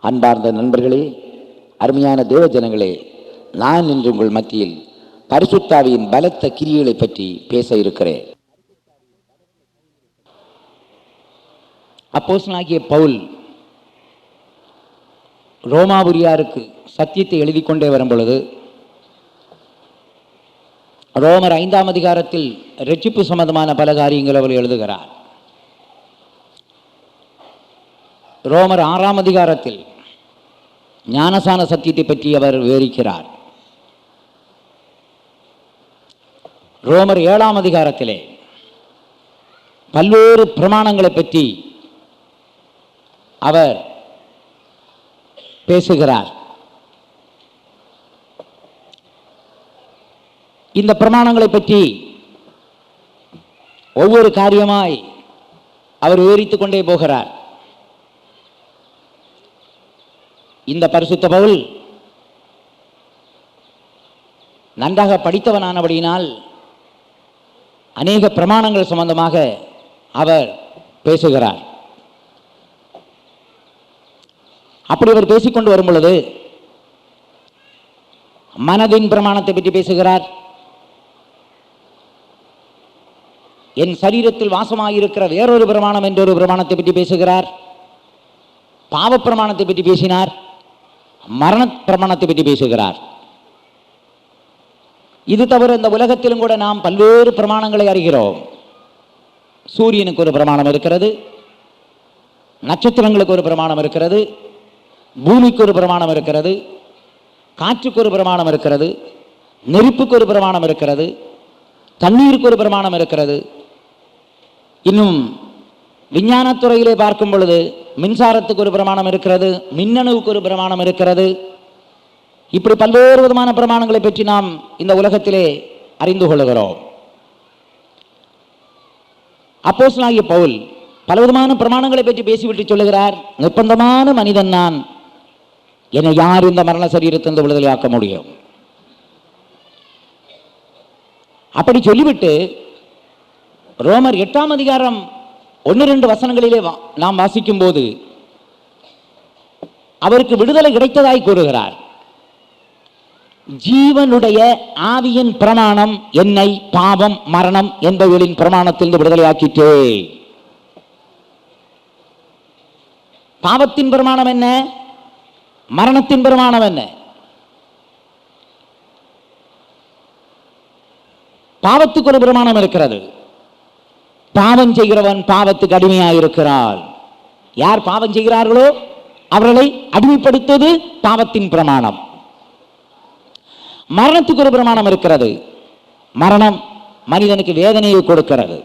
அன்பார்ந்த நண்பர்களே, அருமையான தேவ ஜனங்களே, நான் இன்று உங்கள் மத்தியில் பரிசுத்த ஆவியின் பலத்த கிரியைகளை பற்றி பேச இருக்கிறேன். அப்போஸ்தலனாகிய பவுல் ரோமாபுரியாருக்கு சத்தியத்தை எழுதி கொண்டே வரும் பொழுது ரோமர் 5ஆம் அதிகாரத்தில் இரட்சிப்பு சம்பந்தமான பல காரியங்கள் அவர் எழுதுகிறார். ரோமர் 6ஆம் அதிகாரத்தில் ஞானசான சத்தியத்தை பற்றி அவர் விவரிக்கிறார். ரோமர் 7ஆம் அதிகாரத்திலே பல்வேறு பிரமாணங்களை பற்றி அவர் பேசுகிறார். இந்த பிரமாணங்களை பற்றி ஒவ்வொரு காரியமாய் அவர் விவரித்துக் கொண்டே போகிறார். இந்த பரிசுத்த பவுல் நன்றாக படித்தவனானபடியினால் அநேக பிரமாணங்கள் சம்பந்தமாக அவர் பேசுகிறார். அப்படி அவர் பேசிக்கொண்டு வரும் பொழுது மனதின் பிரமாணத்தை பற்றி பேசுகிறார். என் சரீரத்தில் வாசமாயிருக்கிற வேறொரு பிரமாணம் என்றொரு பிரமாணத்தை பற்றி பேசுகிறார். பாவ பிரமாணத்தை பற்றி பேசினார். மரண பிரமாணத்தை பற்றி பேசுகிறார். இது தவிர இந்த உலகத்திலும் கூட நாம் பல்வேறு பிரமாணங்களை அறிகிறோம். சூரியனுக்கு ஒரு பிரமாணம் இருக்கிறது, நட்சத்திரங்களுக்கு ஒரு பிரமாணம் இருக்கிறது, பூமிக்கு ஒரு பிரமாணம் இருக்கிறது, காற்றுக்கு ஒரு பிரமாணம் இருக்கிறது, நெருப்புக்கு ஒரு பிரமாணம் இருக்கிறது, தண்ணீருக்கு ஒரு பிரமாணம் இருக்கிறது. இன்னும் விஞ்ஞானத்துறையிலே பார்க்கும் பொழுது மின்சாரத்துக்கு ஒரு பிரமாணம் இருக்கிறது, மின்னணுவுக்கு ஒரு பிரமாணம் இருக்கிறது. இப்படி பல்வேறு விதமான பிரமாணங்களை பற்றி நாம் இந்த உலகத்திலே அறிந்து கொள்கிறோம். அப்போஸ்தலனாகிய பவுல் பலவிதமான பிரமாணங்களை பற்றி பேசிவிட்டு சொல்லுகிறார், நிர்பந்தமான மனிதன் நான், என்னை யார் இந்த மரண சரீரத்திலிருந்து விடுதலையாக்க முடியும்? அப்படி சொல்லிவிட்டு ரோமர் 8ஆம் அதிகாரம் 1-2 வசனங்களிலே நாம் வாசிக்கும் போது அவருக்கு விடுதலை கிடைத்ததாய் கூறுகிறார். ஜீவனுடைய ஆவியின் பிரமாணம் என்னை பாவம் மரணம் என்பவர்களின் பிரமாணத்திலிருந்து விடுதலையாக்கிட்டே. பாவத்தின் பிரமாணம் என்ன? மரணத்தின் பிரமாணம் என்ன? பாவத்துக்கு ஒரு பிரமாணம் இருக்கிறது. பாவம் செய்கிறவன் பாவத்துக்கு அடிமையாயிருக்கிறார். யார் பாவம் செய்கிறார்களோ அவர்களை அடிமைப்படுத்துவது பாவத்தின் பிரமாணம். மரணத்துக்கு ஒரு பிரமாணம் இருக்கிறது. மரணம் மனிதனுக்கு வேதனையை கொடுக்கிறது.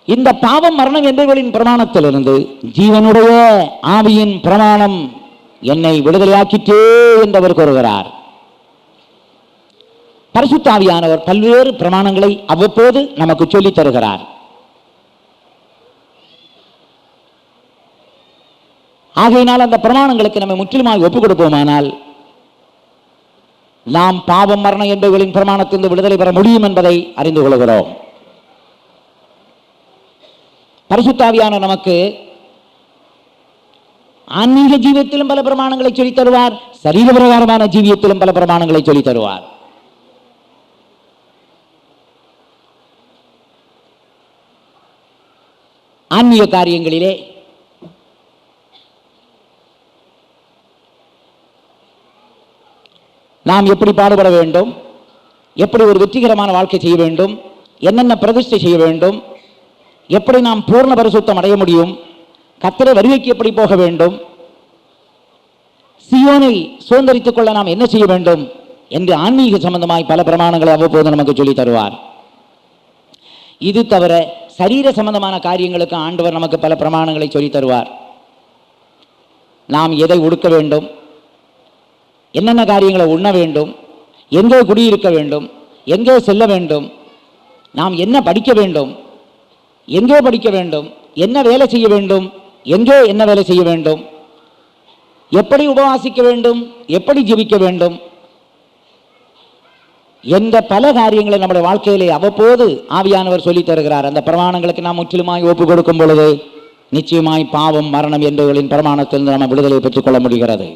இந்த பாவம் மரணம் என்பவர்களின் பிரமாணத்திலிருந்து ஜீவனுடைய ஆவியின் பிரமாணம் என்னை விடுதலையாக்கிட்டே என்று அவர் கூறுகிறார். பரிசுத்த ஆவியானவர் பல்வேறு பிரமாணங்களை அவ்வப்போது நமக்கு சொல்லித் தருகிறார். ஆகையினால் அந்த பிரமாணங்களுக்கு நம்ம முற்றிலுமாக ஒப்புக் கொடுப்போமானால் நாம் பாவம் மரணம் என்பவர்களின் பிரமாணத்திலிருந்து விடுதலை பெற முடியும் என்பதை அறிந்து கொள்கிறோம். பரிசுத்த ஆவியானவர் நமக்கு ஆன்மீக ஜீவியத்திலும் பல பிரமாணங்களை சொல்லித் தருவார், சரீர பிரகாரமான ஜீவியத்திலும் பல பிரமாணங்களை சொல்லித் தருவார். ஆன்மீக காரியங்களிலே நாம் எப்படி பாடுபட வேண்டும், எப்படி ஒரு வெற்றிகரமான வாழ்க்கை செய்ய வேண்டும், என்னென்ன பிரதிஷ்டை செய்ய வேண்டும், எப்படி நாம் பூர்ண பரிசுத்தம் அடைய முடியும், கர்த்தருடைய வருகைக்கு எப்படி போக வேண்டும், சீயோனை சுதந்தரித்துக் கொள்ள நாம் என்ன செய்ய வேண்டும் என்று ஆன்மீக சம்பந்தமாய் பல பிரமாணங்களை அவ்வப்போது நமக்கு சொல்லித் தருவார். இது தவிர சரீர சம்பந்தமான காரியங்களுக்கு ஆண்டவர் நமக்கு பல பிரமாணங்களை சொல்லித் தருவார். நாம் எதை உடுக்க வேண்டும், என்னென்ன காரியங்களை உண்ண வேண்டும், எங்கே குடியிருக்க வேண்டும், எங்கே செல்ல வேண்டும், நாம் என்ன படிக்க வேண்டும், எங்கே படிக்க வேண்டும், என்ன வேலை செய்ய வேண்டும், எங்கே என்ன வேலை செய்ய வேண்டும், எப்படி உபவாசிக்க வேண்டும், எப்படி ஜெபிக்க வேண்டும் என்ற பல காரியங்களை நம்முடைய வாழ்க்கையிலே அவ்வப்போது ஆவியானவர் சொல்லித் தருகிறார். அந்த பிரமாணங்களுக்கு நாம் முற்றிலுமாய் ஒப்பு கொடுக்கும் பொழுது நிச்சயமாய் பாவம், மரணம் என்பவர்களின் பிரமாணத்தில் நாம் விடுதலை பெற்றுக் கொள்ள முடிகிறது.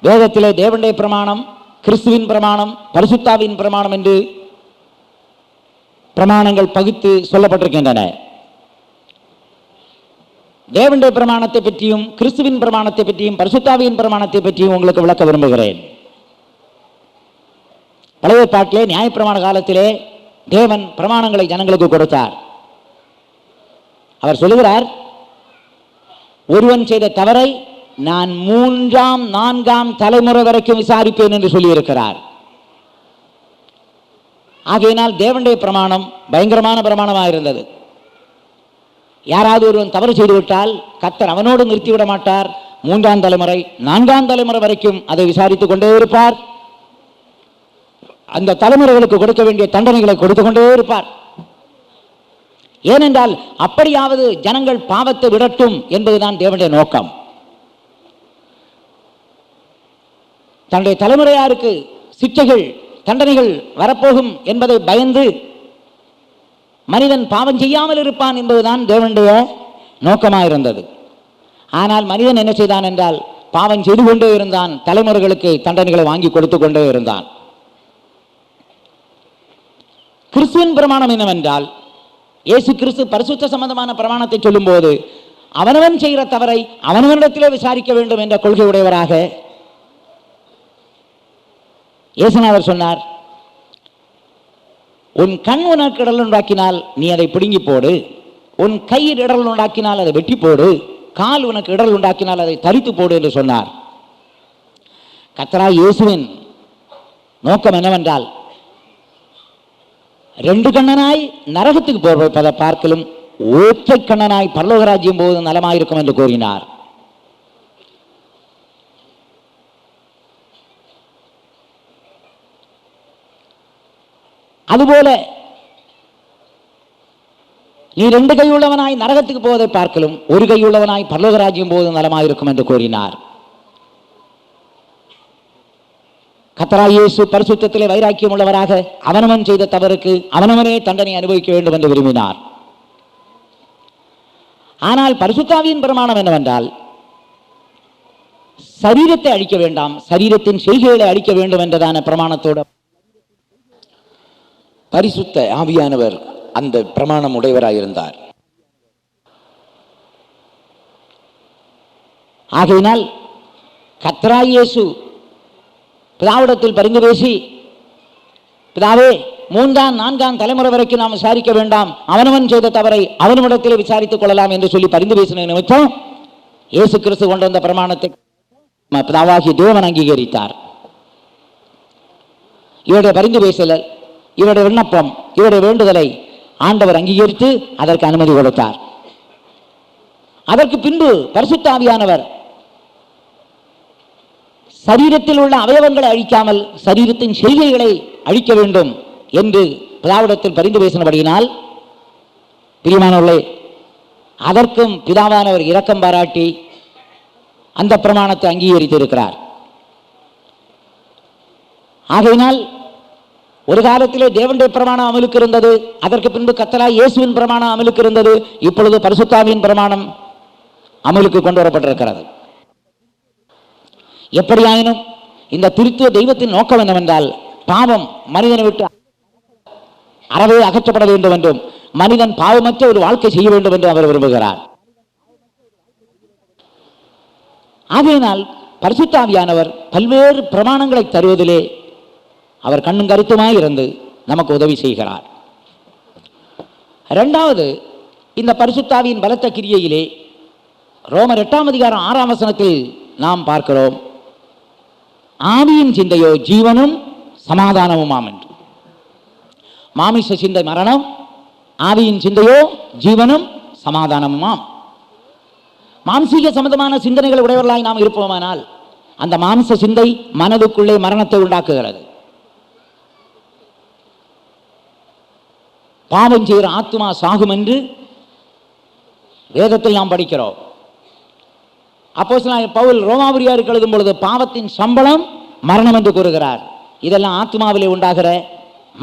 வேதத்திலே தேவனுடைய பிரமாணம், கிறிஸ்துவின் பிரமாணம், பரிசுத்தாவின் பிரமாணம் என்று பிரமாணங்கள் பகுத்து சொல்லப்பட்டிருக்கின்றன. தேவனுடைய பிரமாணத்தை பற்றியும், கிறிஸ்துவின் பிரமாணத்தை பற்றியும், பரிசுத்தாவின் பிரமாணத்தை பற்றியும் உங்களுக்கு விளக்க விரும்புகிறேன். பழைய ஏற்பாட்டிலே நியாயப்பிரமாண காலத்திலே தேவன் பிரமாணங்களை ஜனங்களுக்கு கொடுத்தார். அவர் சொல்லுகிறார், ஒருவன் செய்த தவறை நான் 3ஆம் 4ஆம் தலைமுறை வரைக்கும் விசாரிப்பேன் என்று சொல்லியிருக்கிறார். ஆகையினால் தேவனுடைய பிரமாணம் பயங்கரமான பிரமாணமாக இருந்தது. யாராவது ஒருவன் தவறு செய்துவிட்டால் கர்த்தர் அவனோடு நிறுத்திவிட மாட்டார். 3ஆம் தலைமுறை 4ஆம் தலைமுறை வரைக்கும் அதை விசாரித்துக் கொண்டே இருப்பார். அந்த தலைமுறைகளுக்கு கொடுக்க வேண்டிய தண்டனைகளை கொடுத்து கொண்டே இருப்பார். ஏனென்றால் அப்படியாவது ஜனங்கள் பாவத்தை விடட்டும் என்பதுதான் தேவனுடைய நோக்கம். தன்னுடைய தலைமுறையாருக்கு சிக்ஷைகள், தண்டனைகள் வரப்போகும் என்பதை பயந்து மனிதன் பாவம் செய்யாமல் இருப்பான் என்பதுதான் தேவனுடைய நோக்கமாக இருந்தது. ஆனால் மனிதன் என்ன செய்தான் என்றால் பாவம் செய்து கொண்டே இருந்தான். தலைமுறைகளுக்கு தண்டனைகளை வாங்கி கொடுத்து கொண்டே இருந்தான். கிறிஸ்துவின் பிரமாணம் என்னவென்றால், இயேசு கிறிஸ்து பரிசுத்த சம்பந்தமான பிரமாணத்தை சொல்லும் போது அவனவன் செய்கிற தவறை அவனவனிடத்திலே விசாரிக்க வேண்டும் என்ற கொள்கை உடையவராக இயேசுநாதர் சொன்னார், உன் கண் உனக்கு இடல் உண்டாக்கினால் நீ அதை பிடுங்கி போடு, உன் கையில் இடல் உண்டாக்கினால் அதை வெட்டி போடு, கால் உனக்கு இடல் உண்டாக்கினால் அதை தரித்து போடு என்று சொன்னார். கர்த்தராகிய இயேசுவின் நோக்கம் என்னவென்றால், 2 கண்ணனாய் நரகத்துக்கு போவதை பார்க்கலும் ஒற்றை கண்ணனாய் பரலோக ராஜ்யம் போது நலமாயிருக்கும் என்று கூறினார். அதுபோல நீ 2 கையுள்ளவனாய் நரகத்துக்கு போவதை பார்க்கலும் ஒரு கையுள்ளவனாய் பரலோக ராஜ்யம் போது நலமாயிருக்கும் என்று கூறினார். கர்த்தராகிய இயேசு பரிசுத்தத்திலே வைராக்கியம் உள்ளவராக அவனவன் செய்த தவறுக்கு அவனவனே தண்டனை அனுபவிக்க வேண்டும் என்று விரும்பினார். ஆனால் பரிசுத்தாவியின் பிரமாணம் என்னவென்றால், சரீரத்தை அழிக்க வேண்டாம், சரீரத்தின் செய்கைகளை அழிக்க வேண்டும் என்றதான பிரமாணத்தோடு பரிசுத்த ஆவியானவர் அந்த பிரமாணம் உடையவராயிருந்தார். ஆகையினால் கர்த்தராகிய இயேசு பிதாவிடத்தில் பரிந்து பேசி, பிதாவே 3ஆம் 4ஆம் தலைமுறை வரைக்கும் நாம் விசாரிக்க வேண்டாம், அவனவன் செய்த தவறை அவனிடத்தில் விசாரித்துக் கொள்ளலாம் என்று சொல்லி பரிந்து பேசின நிமித்தம் இயேசு கிறிஸ்து கொண்டு வந்த பிரமாணத்தை பிதாவாகிய தேவன் அங்கீகரித்தார். இவருடைய பரிந்து பேசல், இவருடைய விண்ணப்பம், இவருடைய வேண்டுதலை ஆண்டவர் அங்கீகரித்து அதற்கு அனுமதி கொடுத்தார். அதற்கு பின்பு பரிசுத்த ஆவியானவர் சரீரத்தில் உள்ள அவயவங்களை அழிக்காமல் சரீரத்தின் செய்கைகளை அழிக்க வேண்டும் என்று பிதாவிடத்தில் பரிந்து பேசினபடியினால், பிரியமானவர்களே, அதற்கும் பிதாவானவர் இரக்கம் பாராட்டி அந்த பிரமாணத்தை அங்கீகரித்திருக்கிறார். ஆகையினால் ஒரு காலத்திலே தேவனுடைய பிரமாணம் அமலுக்கு இருந்தது, அதற்கு பின்பு கர்த்தராகிய இயேசுவின் பிரமாணம் அமலுக்கு இருந்தது, இப்பொழுது பரிசுத்தாவியின் பிரமாணம் அமலுக்கு கொண்டு வரப்பட்டிருக்கிறது. எப்படியாயினும் இந்த திருத்துவ தெய்வத்தின் நோக்கம் என்னவென்றால், பாவம் மனிதனை விட்டு அறவே அகற்றப்பட வேண்டும் என்றும் மனிதன் பாவமற்ற ஒரு வாழ்க்கை செய்ய வேண்டும் என்று அவர் விரும்புகிறார். ஆகையினால் பரிசுத்த ஆவியானவர் பல்வேறு பிரமாணங்களை தருவதிலே அவர் கண்ணும் கருத்துமாய் இருந்து நமக்கு உதவி செய்கிறார். இரண்டாவது, இந்த பரிசுத்தாவியின் பலத்த கிரியையிலே ரோமர் 8ஆம் அதிகாரம் 6ஆம் வசனத்தில் நாம் பார்க்கிறோம், ஆவியின் சிந்தையோ ஜீவனும் சமாதானமுமாம் என்று. மாமிச சிந்தை மரணம், ஆவியின் சிந்தையோ ஜீவனும் சமாதானமுமாம். மாம்சீக சம்பந்தமான சிந்தனைகள் உடையவர்களாய் நாம் இருப்போமானால் அந்த மாம்ச சிந்தை மனதுக்குள்ளே மரணத்தை உண்டாக்குகிறது. பாவம் செய்கிற ஆத்மா சாகும் என்று வேதத்தில் நாம் படிக்கிறோம். அப்போஸ்தலனாகிய பவுல் ரோமாபுரியாருக்கு எழுதும் பொழுது பாவத்தின் சம்பளம் மரணம் என்று கூறுகிறார். இதெல்லாம் ஆத்மாவிலே உண்டாகிற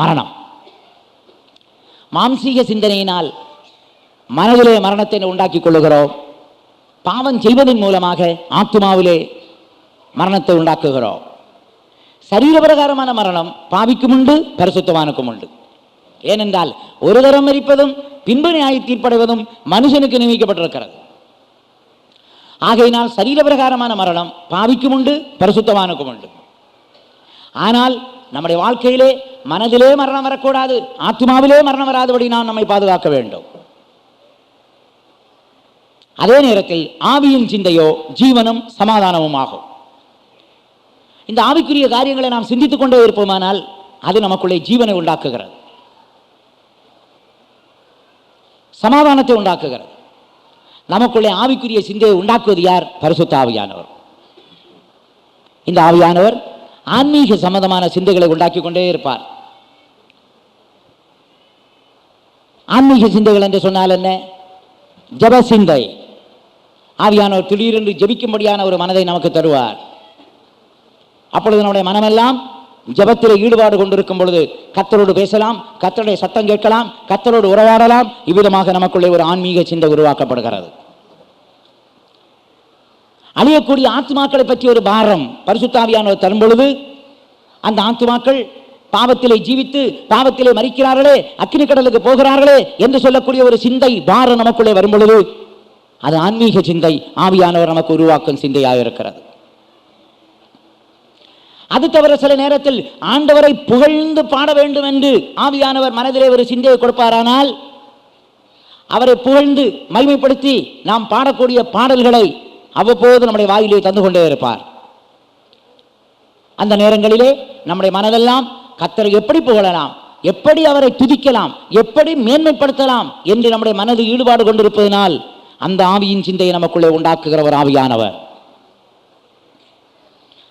மரணம். மாம்சீக சிந்தனையினால் மனதிலே மரணத்தை உண்டாக்கி கொள்ளுகிறோம். பாவம் செய்வதன் மூலமாக ஆத்மாவிலே மரணத்தை உண்டாக்குகிறோம். சரீரபிரகாரமான மரணம் பாவிக்கும் உண்டு, பரிசுத்தவானுக்கும் உண்டு. ஏனென்றால் ஒரு தரம் மரிப்பதும் பின்பு நியாய தீர்ப்படைவதும் மனுஷனுக்கு நியமிக்கப்பட்டிருக்கிறது. ஆகையினால் சரீரபிரகாரமான மரணம் பாவிக்கும் உண்டு, பரிசுத்தவானுக்கும் உண்டு. ஆனால் நம்முடைய வாழ்க்கையிலே மனதிலே மரணம் வரக்கூடாது, ஆத்மாவிலே மரணம் வராதபடி நாம் நம்மை பாதுகாக்க வேண்டும். அதே நேரத்தில் ஆவியின் சிந்தையோ ஜீவனும் சமாதானமும் ஆகும். இந்த ஆவிக்குரிய காரியங்களை நாம் சிந்தித்துக் கொண்டே இருப்போமானால் அது நமக்குள்ளே ஜீவனை உண்டாக்குகிறது, சமாதானத்தை உண்டாக்குகிறது. நமக்குள்ளே ஆவிக்குரிய சிந்தையை உண்டாக்குவது யார்? பரிசுத்த ஆவியானவர். இந்த ஆவியானவர் ஆன்மீக சம்பந்தமான சிந்தைகளை உண்டாக்கி கொண்டே இருப்பார். ஆன்மீக சிந்தைகள் என்று சொன்னால் என்ன? ஜப சிந்தை. ஆவியானவர் திடீரென்று ஜபிக்கும்படியான ஒரு மனதை நமக்கு தருவார். அப்பொழுது நம்முடைய மனமெல்லாம் ஜபத்தில் ஈடுபாடு கொண்டிருக்கும் பொழுது கர்த்தரோடு பேசலாம், கர்த்தருடைய சத்தம் கேட்கலாம், கர்த்தரோடு உறவாடலாம். இவ்விதமாக நமக்குள்ளே ஒரு ஆன்மீக சிந்தை உருவாக்கப்படுகிறது. அழியக்கூடிய ஆத்மாக்களை பற்றி ஒரு பாரம் பரிசுத்த ஆவியானவர் தரும் பொழுது அந்த ஆத்மாக்கள் பாவத்திலே ஜீவித்து பாவத்திலே மரிக்கிறார்களே, அக்கினி கடலுக்கு போகிறார்களே என்று சொல்லக்கூடிய ஒரு சிந்தை பாரம் நமக்குள்ளே வரும் பொழுது அது ஆன்மீக சிந்தை, ஆவியானவர் நமக்கு உருவாக்கும் சிந்தையாக இருக்கிறது. அது தவிர சில நேரத்தில் ஆண்டவரை புகழ்ந்து பாட வேண்டும் என்று ஆவியானவர் மனதிலே ஒரு சிந்தையை கொடுப்பாரானால் அவரை புகழ்ந்து மகிமைப்படுத்தி நாம் பாடக்கூடிய பாடல்களை அவ்வப்போது நம்முடைய வாயிலே தந்து கொண்டே இருப்பார். அந்த நேரங்களிலே நம்முடைய மனதெல்லாம் கர்த்தரை எப்படி புகழலாம், எப்படி அவரை துதிக்கலாம், எப்படி மேன்மைப்படுத்தலாம் என்று நம்முடைய மனது ஈடுபாடு கொண்டிருப்பதனால் அந்த ஆவியின் சிந்தையை நமக்குள்ளே உண்டாக்குகிற ஒரு ஆவியானவர்.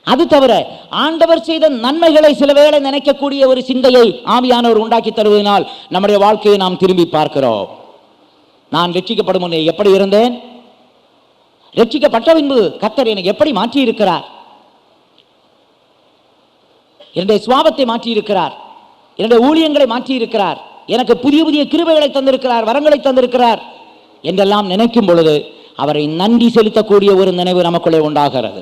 அது தவிர ஆண்டவர் செய்த நன்மைகளை சில வேளை நினைக்கக்கூடிய ஒரு சிந்தையை ஆவியானவர் உண்டாக்கி தருவதனால் நம்முடைய வாழ்க்கையை நாம் திரும்பி பார்க்கிறோம். நான் ரட்சிக்கப்படும் முன்னே எப்படி இருந்தேன், ரட்சிக்கப்பட்ட பின்பு கர்த்தர் என்னை எப்படி மாற்றி இருக்கிறார், என்னுடைய சுவாபத்தை மாற்றி இருக்கிறார், என்னுடைய ஊழியங்களை மாற்றி இருக்கிறார், எனக்கு புதிய புதிய கிருபைகளை தந்திருக்கிறார், வரங்களை தந்திருக்கிறார் என்றெல்லாம் நினைக்கும் பொழுது அவரை நன்றி செலுத்தக்கூடிய ஒரு நினைவு நமக்குள்ளே உண்டாகிறது.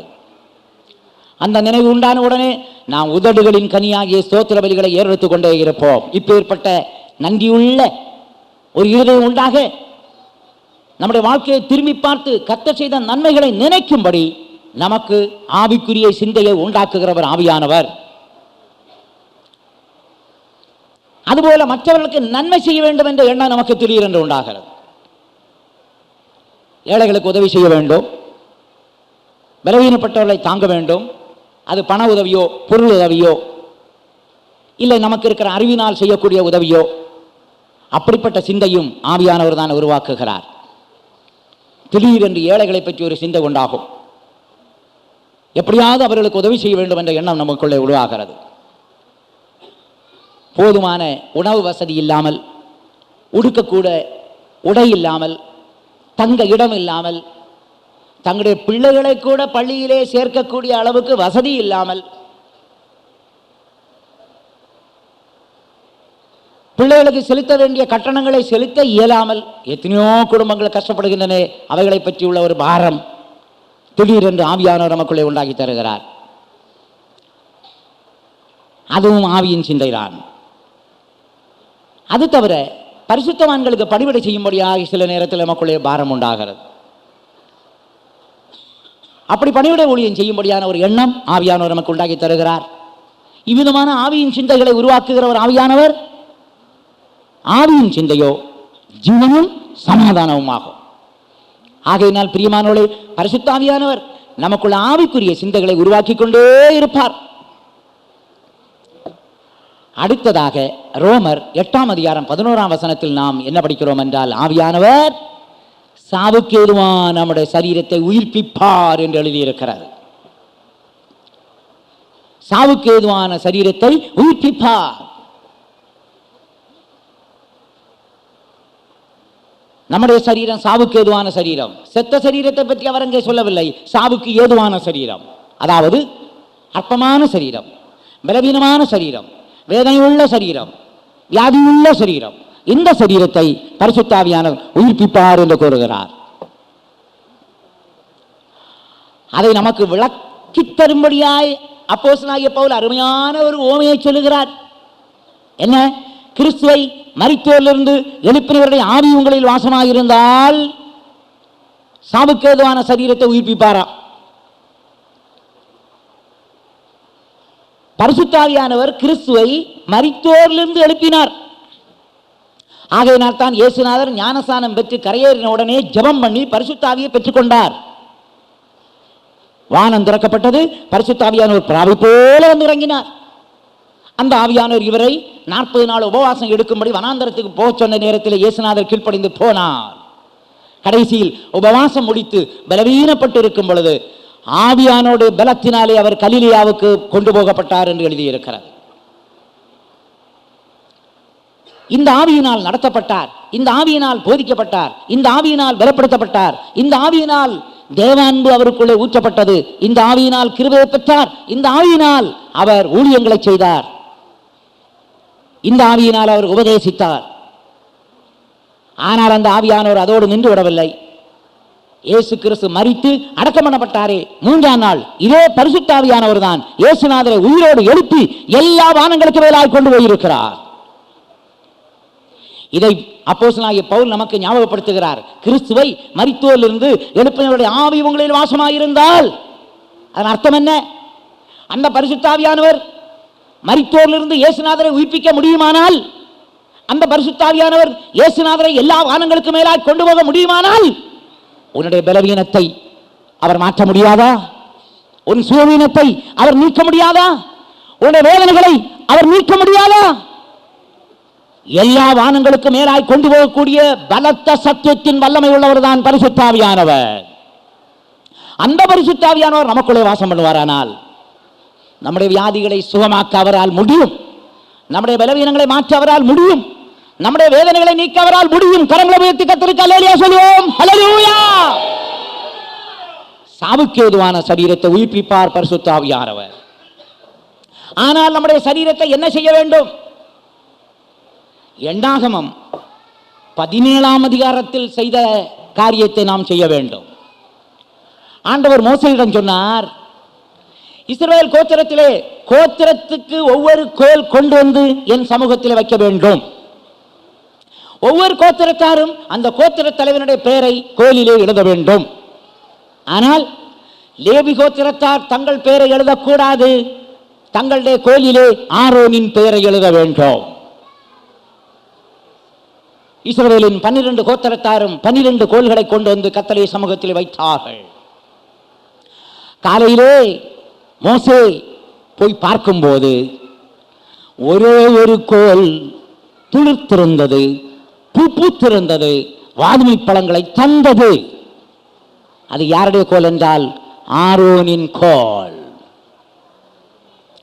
அந்த நினைவு உண்டான உடனே நாம் உதடுகளின் கனியாகிய ஸ்தோத்திர பலிகளை ஏறெடுத்துக் கொண்டே இருப்போம். இப்பேற்பட்ட நன்றியுள்ள ஒரு இருதயம் உண்டாக நம்முடைய வாழ்க்கையை திரும்பி பார்த்து கர்த்தர் செய்த நன்மைகளை நினைக்கும்படி நமக்கு ஆவிக்குரிய சிந்தையை உண்டாக்குகிறவர் ஆவியானவர். அதுபோல மற்றவர்களுக்கு நன்மை செய்ய வேண்டும் என்ற எண்ணம் நமக்கு திடீரென்று உண்டாகிறது. ஏழைகளுக்கு உதவி செய்ய வேண்டும், பலவீனப்பட்டவர்களை தாங்க வேண்டும். அது பண உதவியோ பொருள் உதவியோ இல்லை நமக்கு இருக்கிற அறிவினால் செய்யக்கூடிய உதவியோ, அப்படிப்பட்ட சிந்தையும் ஆவியானவர் தான் உருவாக்குகிறார். திடீரென்று ஏழைகளை பற்றி ஒரு சிந்தை உண்டாகும். எப்படியாவது அவர்களுக்கு உதவி செய்ய வேண்டும் என்ற எண்ணம் நமக்குள்ளே உருவாகிறது. போதுமான உணவு வசதி இல்லாமல், உடுக்கக்கூட உடை இல்லாமல், தங்க இடம் இல்லாமல், தங்களுடைய பிள்ளைகளை கூட பள்ளியிலே சேர்க்கக்கூடிய அளவுக்கு வசதி இல்லாமல், பிள்ளைகளுக்கு செலுத்த வேண்டிய கட்டணங்களை செலுத்த இயலாமல் எத்தனையோ குடும்பங்கள் கஷ்டப்படுகின்றன. அவைகளை பற்றியுள்ள ஒரு பாரம் திடீரென்று ஆவியானவர் நமக்குள்ளே உண்டாக்கி தருகிறார். அதுவும் ஆவியின் சிந்தைதான். அது தவிர பரிசுத்தவான்களுக்கு பணிவிடை செய்யும்படியாக சில நேரத்தில் நமக்குள்ளே பாரம் உண்டாகிறது. அப்படி பணிவிடை ஊழியம் செய்யும்படியான ஒரு எண்ணம் ஆவியானவர் நமக்கு உண்டாக்கி தருகிறார். இவ்விதமான ஆவியின் சிந்தைகளை உருவாக்குகிற ஒரு ஆவியானவர். ஆவியின் சிந்தையோ ஜீவனும் சமாதானமும் ஆகும். ஆகையினால் பிரியமானவர்களே, பரிசுத்த ஆவியானவர் நமக்குள்ள ஆவிக்குரிய சிந்தைகளை உருவாக்கி கொண்டே இருப்பார். அடுத்ததாக ரோமர் 8:11 நாம் என்ன படிக்கிறோம் என்றால், ஆவியானவர் சாவுக்கு ஏதுவான நம்முடைய சரீரத்தை உயிர்ப்பிப்பார் என்று எழுதியிருக்கிறது. சாவுக்கு ஏதுவான சரீரத்தை உயிர்ப்பிப்பார். நம்முடைய சரீரம் சாவுக்கு ஏதுவான சரீரம். செத்த சரீரத்தை பற்றி அவர் அங்கே சொல்லவில்லை. சாவுக்கு ஏதுவான சரீரம், அதாவது அற்பமான சரீரம். பலவீனமான சரீரம், வேதனையுள்ள சரீரம், வியாதியுள்ள சரீரம். இந்த சரீரத்தை பரிசுத்த ஆவியானவர் உயிர்ப்பிப்பார் என்று கூறுகிறார். அதை நமக்கு விளக்கி தரும்படியாய் அப்போஸ்தலனாகிய பவுல் அருமையான ஒரு ஓமையை சொல்லுகிறார். என்ன? கிறிஸ்துவை மரித்தோரிலிருந்து எழுப்பினவருடைய ஆவி உங்களில் வாசமாயிருந்தால் சாவுக்கேதுவான சரீரத்தை உயிர்ப்பிப்பாரா? பரிசுத்த ஆவியானவர் கிறிஸ்துவை மரித்தோரிலிருந்து எழுப்பினார். ஆகையினால் தான் இயேசுநாதர் ஞானஸ்நானம் பெற்று கரையேறின உடனே ஜெபம் பண்ணி பரிசுத்த ஆவியை பெற்றுக்கொண்டார். வானம் திறக்கப்பட்டது, பரிசுத்த ஆவியானவர் பிராவை போல வந்து இறங்கினார். அந்த ஆவியானவர் இவரை 40 நாள் உபவாசம் எடுக்கும்படி வனாந்தரத்துக்கு போக சொன்ன நேரத்தில் இயேசுநாதர் கீழ்ப்படிந்து போனார். கடைசியில் உபவாசம் முடித்து பலவீனப்பட்டு இருக்கும் பொழுது ஆவியானோடு பலத்தினாலே அவர் கலிலேயாவுக்கு கொண்டு போகப்பட்டார் என்று எழுதியிருக்கிறது. இந்த ஆவியினால் நடத்தப்பட்டார், இந்த ஆவியினால் போதிக்கப்பட்டார், இந்த ஆவியினால் பலப்படுத்தப்பட்டார், இந்த ஆவியினால் தேவ அன்பு அவருக்குள்ளே ஊற்றப்பட்டது, இந்த ஆவியினால் கிருபையை பெற்றார், இந்த ஆவியினால் அவர் ஊழியங்களை செய்தார், இந்த ஆவியினால் அவர் உபதேசித்தார். ஆனால் அந்த ஆவியானவர் அதோடு நின்று விடவில்லை. இயேசு கிறிஸ்து மரித்து அடக்கம் பண்ணப்பட்டாரே, 3ஆம் நாள் இதே பரிசுத்த ஆவியானவர் தான் இயேசுநாதரை உயிரோடு எழுப்பி எல்லா வானங்களுக்கு மேலாய் கொண்டு போயிருக்கிறார். இதை அப்போஸ்தலனாகிய பவுல் நமக்கு ஞாபகப்படுத்துகிறார். கிறிஸ்துவை மரித்தோரிலிருந்து எழுப்பினவருடைய ஆவி உங்களில் வாசமாயிருந்தால் அதன் அர்த்தம் என்ன? அந்த பரிசுத்த ஆவியானவர் மரித்தோரிலிருந்து இயேசுநாதரை உயிர்ப்பிக்க முடியுமானால், அந்த பரிசுத்த ஆவியானவர் இயேசுநாதரை எல்லா வானங்களுக்கு மேலாய் கொண்டு போக முடியுமானால், உன்னுடைய பலவீனத்தை அவர் மாற்ற முடியாதா? உன் சுயவீனத்தை அவர் நீக்க முடியாதா? உன்னுடைய வேதனைகளை அவர் நீக்க முடியாதா? எல்லா வானங்களுக்கு மேலாய் கொண்டு போகக்கூடிய பலத்த சத்தியத்தின் வல்லமை உள்ளவர் தான் பரிசுத்த ஆவியானவர். அந்த பரிசுத்த ஆவியானவர் நமக்குள்ளே வாசம் பண்ணுவாரானால் நம்முடைய வியாதிகளை சுகமாக்க அவரால் முடியும், நம்முடைய பலவீனங்களை மாற்ற அவரால் முடியும், நம்முடைய வேதனைகளை நீக்க அவரால் முடியும். கரங்களை உயர்த்தி கர்த்தருக்கு அல்லேலூயா சொல்லுவோம். அல்லேலூயா. சாவுக்கு ஏதுவான சரீரத்தை உயிர்ப்பிப்பார் பரிசுத்த ஆவியானவர். ஆனால் நம்முடைய சரீரத்தை என்ன செய்ய வேண்டும்? எண்ணாகமம் 17ஆம் அதிகாரத்தில் செய்த காரியத்தை நாம் செய்ய வேண்டும். ஆண்டவர் மோசேயிடம் சொன்னார், இஸ்ரவேல் கோத்திரத்திலே கோத்திரத்துக்கு ஒவ்வொரு கோல் கொண்டு வந்து என் சமூகத்தில் வைக்க வேண்டும். ஒவ்வொரு கோத்திரத்தாரும் அந்த கோத்திர தலைவனுடைய பெயரை கோலிலே எழுத வேண்டும். ஆனால் லேவி கோத்திரத்தார் தங்கள் பெயரை எழுதக்கூடாது, தங்களுடைய கோலிலே ஆரோனின் பெயரை எழுத வேண்டும். இஸ்ரவேலின் 12 கோத்திரத்தாரும் 12 கோல்களை கொண்டு வந்து கர்த்தருடைய சமூகத்தில் வைத்தார்கள். காலையிலே மோசே போய் பார்க்கும்போது ஒரே ஒரு கோல் துளிர்த்திருந்தது, பூ பூத்திருந்தது, வாதுமை பழங்களை தந்தது. அது யாருடைய கோல் என்றால் ஆரோனின் கோல்.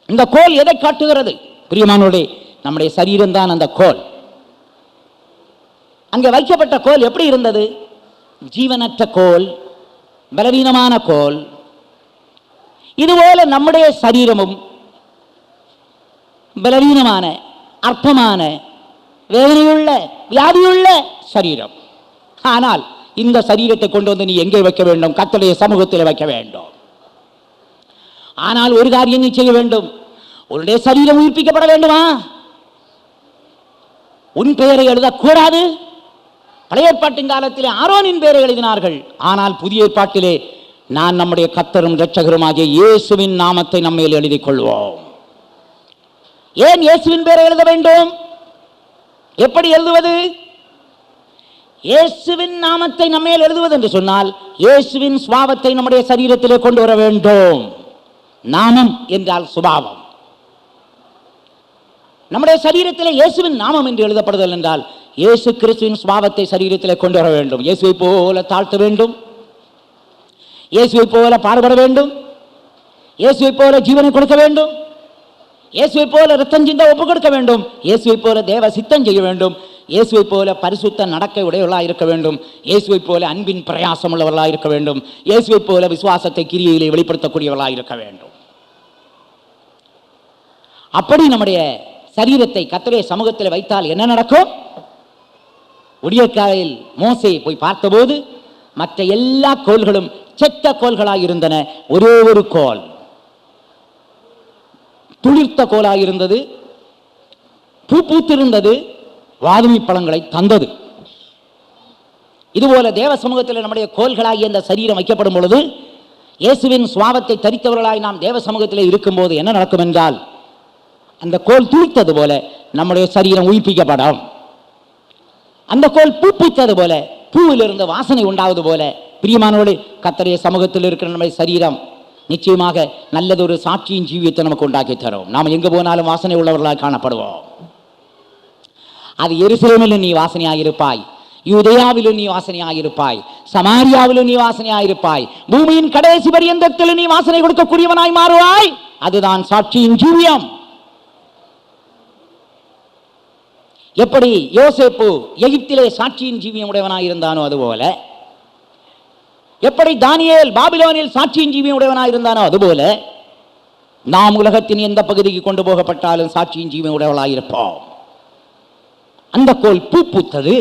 இந்த கோல் எதை காட்டுகிறது? பிரியமானோரே, நம்முடைய சரீரம் தான் அந்த கோல். அங்கே வைக்கப்பட்ட கோல் எப்படி இருந்தது? ஜீவனற்ற கோல், பலவீனமான கோல். இதுபோல நம்முடைய சரீரமும் பலவீனமான, அற்பமான, வேதனையுள்ள, வியாதியுள்ள சரீரம். ஆனால் இந்த சரீரத்தை கொண்டு வந்து நீ எங்கே வைக்க வேண்டும்? கர்த்தருடைய சமூகத்தில் வைக்க வேண்டும். ஆனால் ஒரு காரியம் நீ செய்ய வேண்டும். உன்னுடைய சரீரம் உயிர்ப்பிக்கப்பட வேண்டுமா? உன் பெயரை எழுதக்கூடாது. பழைய ஏற்பாட்டின் காலத்திலே ஆரோனின் பெயரை எழுதினார்கள். ஆனால் புதிய ஏற்பாட்டிலே நான் நம்முடைய கர்த்தரும் இரட்சகருமாகிய இயேசுவின் நாமத்தை நம்மேல் எழுதிக் கொள்வோம். ஏன் இயேசுவின் பெயரை எழுத வேண்டும்? எப்படி எழுதுவது? இயேசுவின் நாமத்தை நம்மேல் எழுதுவது என்று சொன்னால் இயேசுவின் சுபாவத்தை நம்முடைய சரீரத்திலே கொண்டு வர வேண்டும். நாமம் என்றால் சுபாவம். நம்முடைய சரீரத்திலே இயேசுவின் நாமம் என்று எழுதப்படுதல் என்றால் இயேசு கிறிஸ்துவின் சுபாவத்தை சரீரத்திலே கொண்டு வர வேண்டும். இயேசுவை போல தாழ்த்த வேண்டும், இயேசுவை போல பாடுபட வேண்டும், இயேசுவை போல ஜீவனை கொடுக்க வேண்டும், இயேசுவை போல ரத்தம் சிந்த ஒப்பு கொடுக்க வேண்டும், இயேசுவை போல தேவ சித்தம் செய்ய வேண்டும், இயேசுவை போல பரிசுத்த நடக்கை உடையவர்களாக இருக்க வேண்டும், இயேசுவை போல அன்பின் பிரயாசம் உள்ளவர்களாக இருக்க வேண்டும், இயேசுவை போல விசுவாசத்தை கிரியையிலே வெளிப்படுத்தக்கூடியவர்களாக இருக்க வேண்டும். அப்படி நம்முடைய சரீரத்தை கர்த்தருடைய சமூகத்தில் வைத்தால் என்ன நடக்கும்? விடியற்காலையில் மோசே போய் பார்த்தபோது மற்ற எல்லா கோள்களும் செத்த கோள்களாய் இருந்தன. ஒரே ஒரு கோள் துளிர்த்த கோளாய் இருந்தது, பூ பூத்திருந்தது, வாதுமை பழங்களை தந்தது. இதுபோல தேவ சமூகத்தில் நம்முடைய கோள்களாகிய இந்த சரீரம் வைக்கப்படும் பொழுது, இயேசுவின் சுவாபத்தை தரித்தவர்களாய் நாம் தேவ சமூகத்தில் இருக்கும்போது என்ன நடக்கும் என்றால், அந்த கோல் துளித்தது போல நம்முடைய சரீரம் உயிர்ப்பிக்கப்படும். அந்த கோல் பூ பூத்தது போல, பூவிலிருந்து வாசனை உண்டாவது போல, பிரியமானோடு கர்த்தருடைய சமூகத்தில் இருக்கிற நம்முடைய சரீரம் நிச்சயமாக நல்லதொரு சாட்சியின் ஜீவியத்தை நமக்கு உண்டாக்கி தரும். நாம் எங்கு போனாலும் வாசனை உள்ளவர்களாக காணப்படுவோம். அது எருசலேமிலும் நீ வாசனையாயிருப்பாய், யூதேயாவிலும் நீ வாசனையாயிருப்பாய், சமாரியாவிலும் நீ வாசனையாயிருப்பாய், பூமியின் கடைசி பரியந்தத்திலும் நீ வாசனை கொடுக்கக்கூடியவனாய் மாறுவாய். அதுதான் சாட்சியின் ஜீவியம். எப்படி யோசேப்பு எகிப்திலே சாட்சியின் ஜீவியம் உடையவனாய் இருந்தானோ அதுபோல, எப்படி தானியேல் பாபிலோனில் சாட்சியின் ஜீவியம் உடையவனாய் இருந்தானோ அதுபோல, நாம் உலகத்தின் எந்த பகுதிக்கு கொண்டு போகப்பட்டாலும் சாட்சியின் ஜீவியம் உடையவளாய் இருப்போம். அந்த கோல் பூ பூத்தது.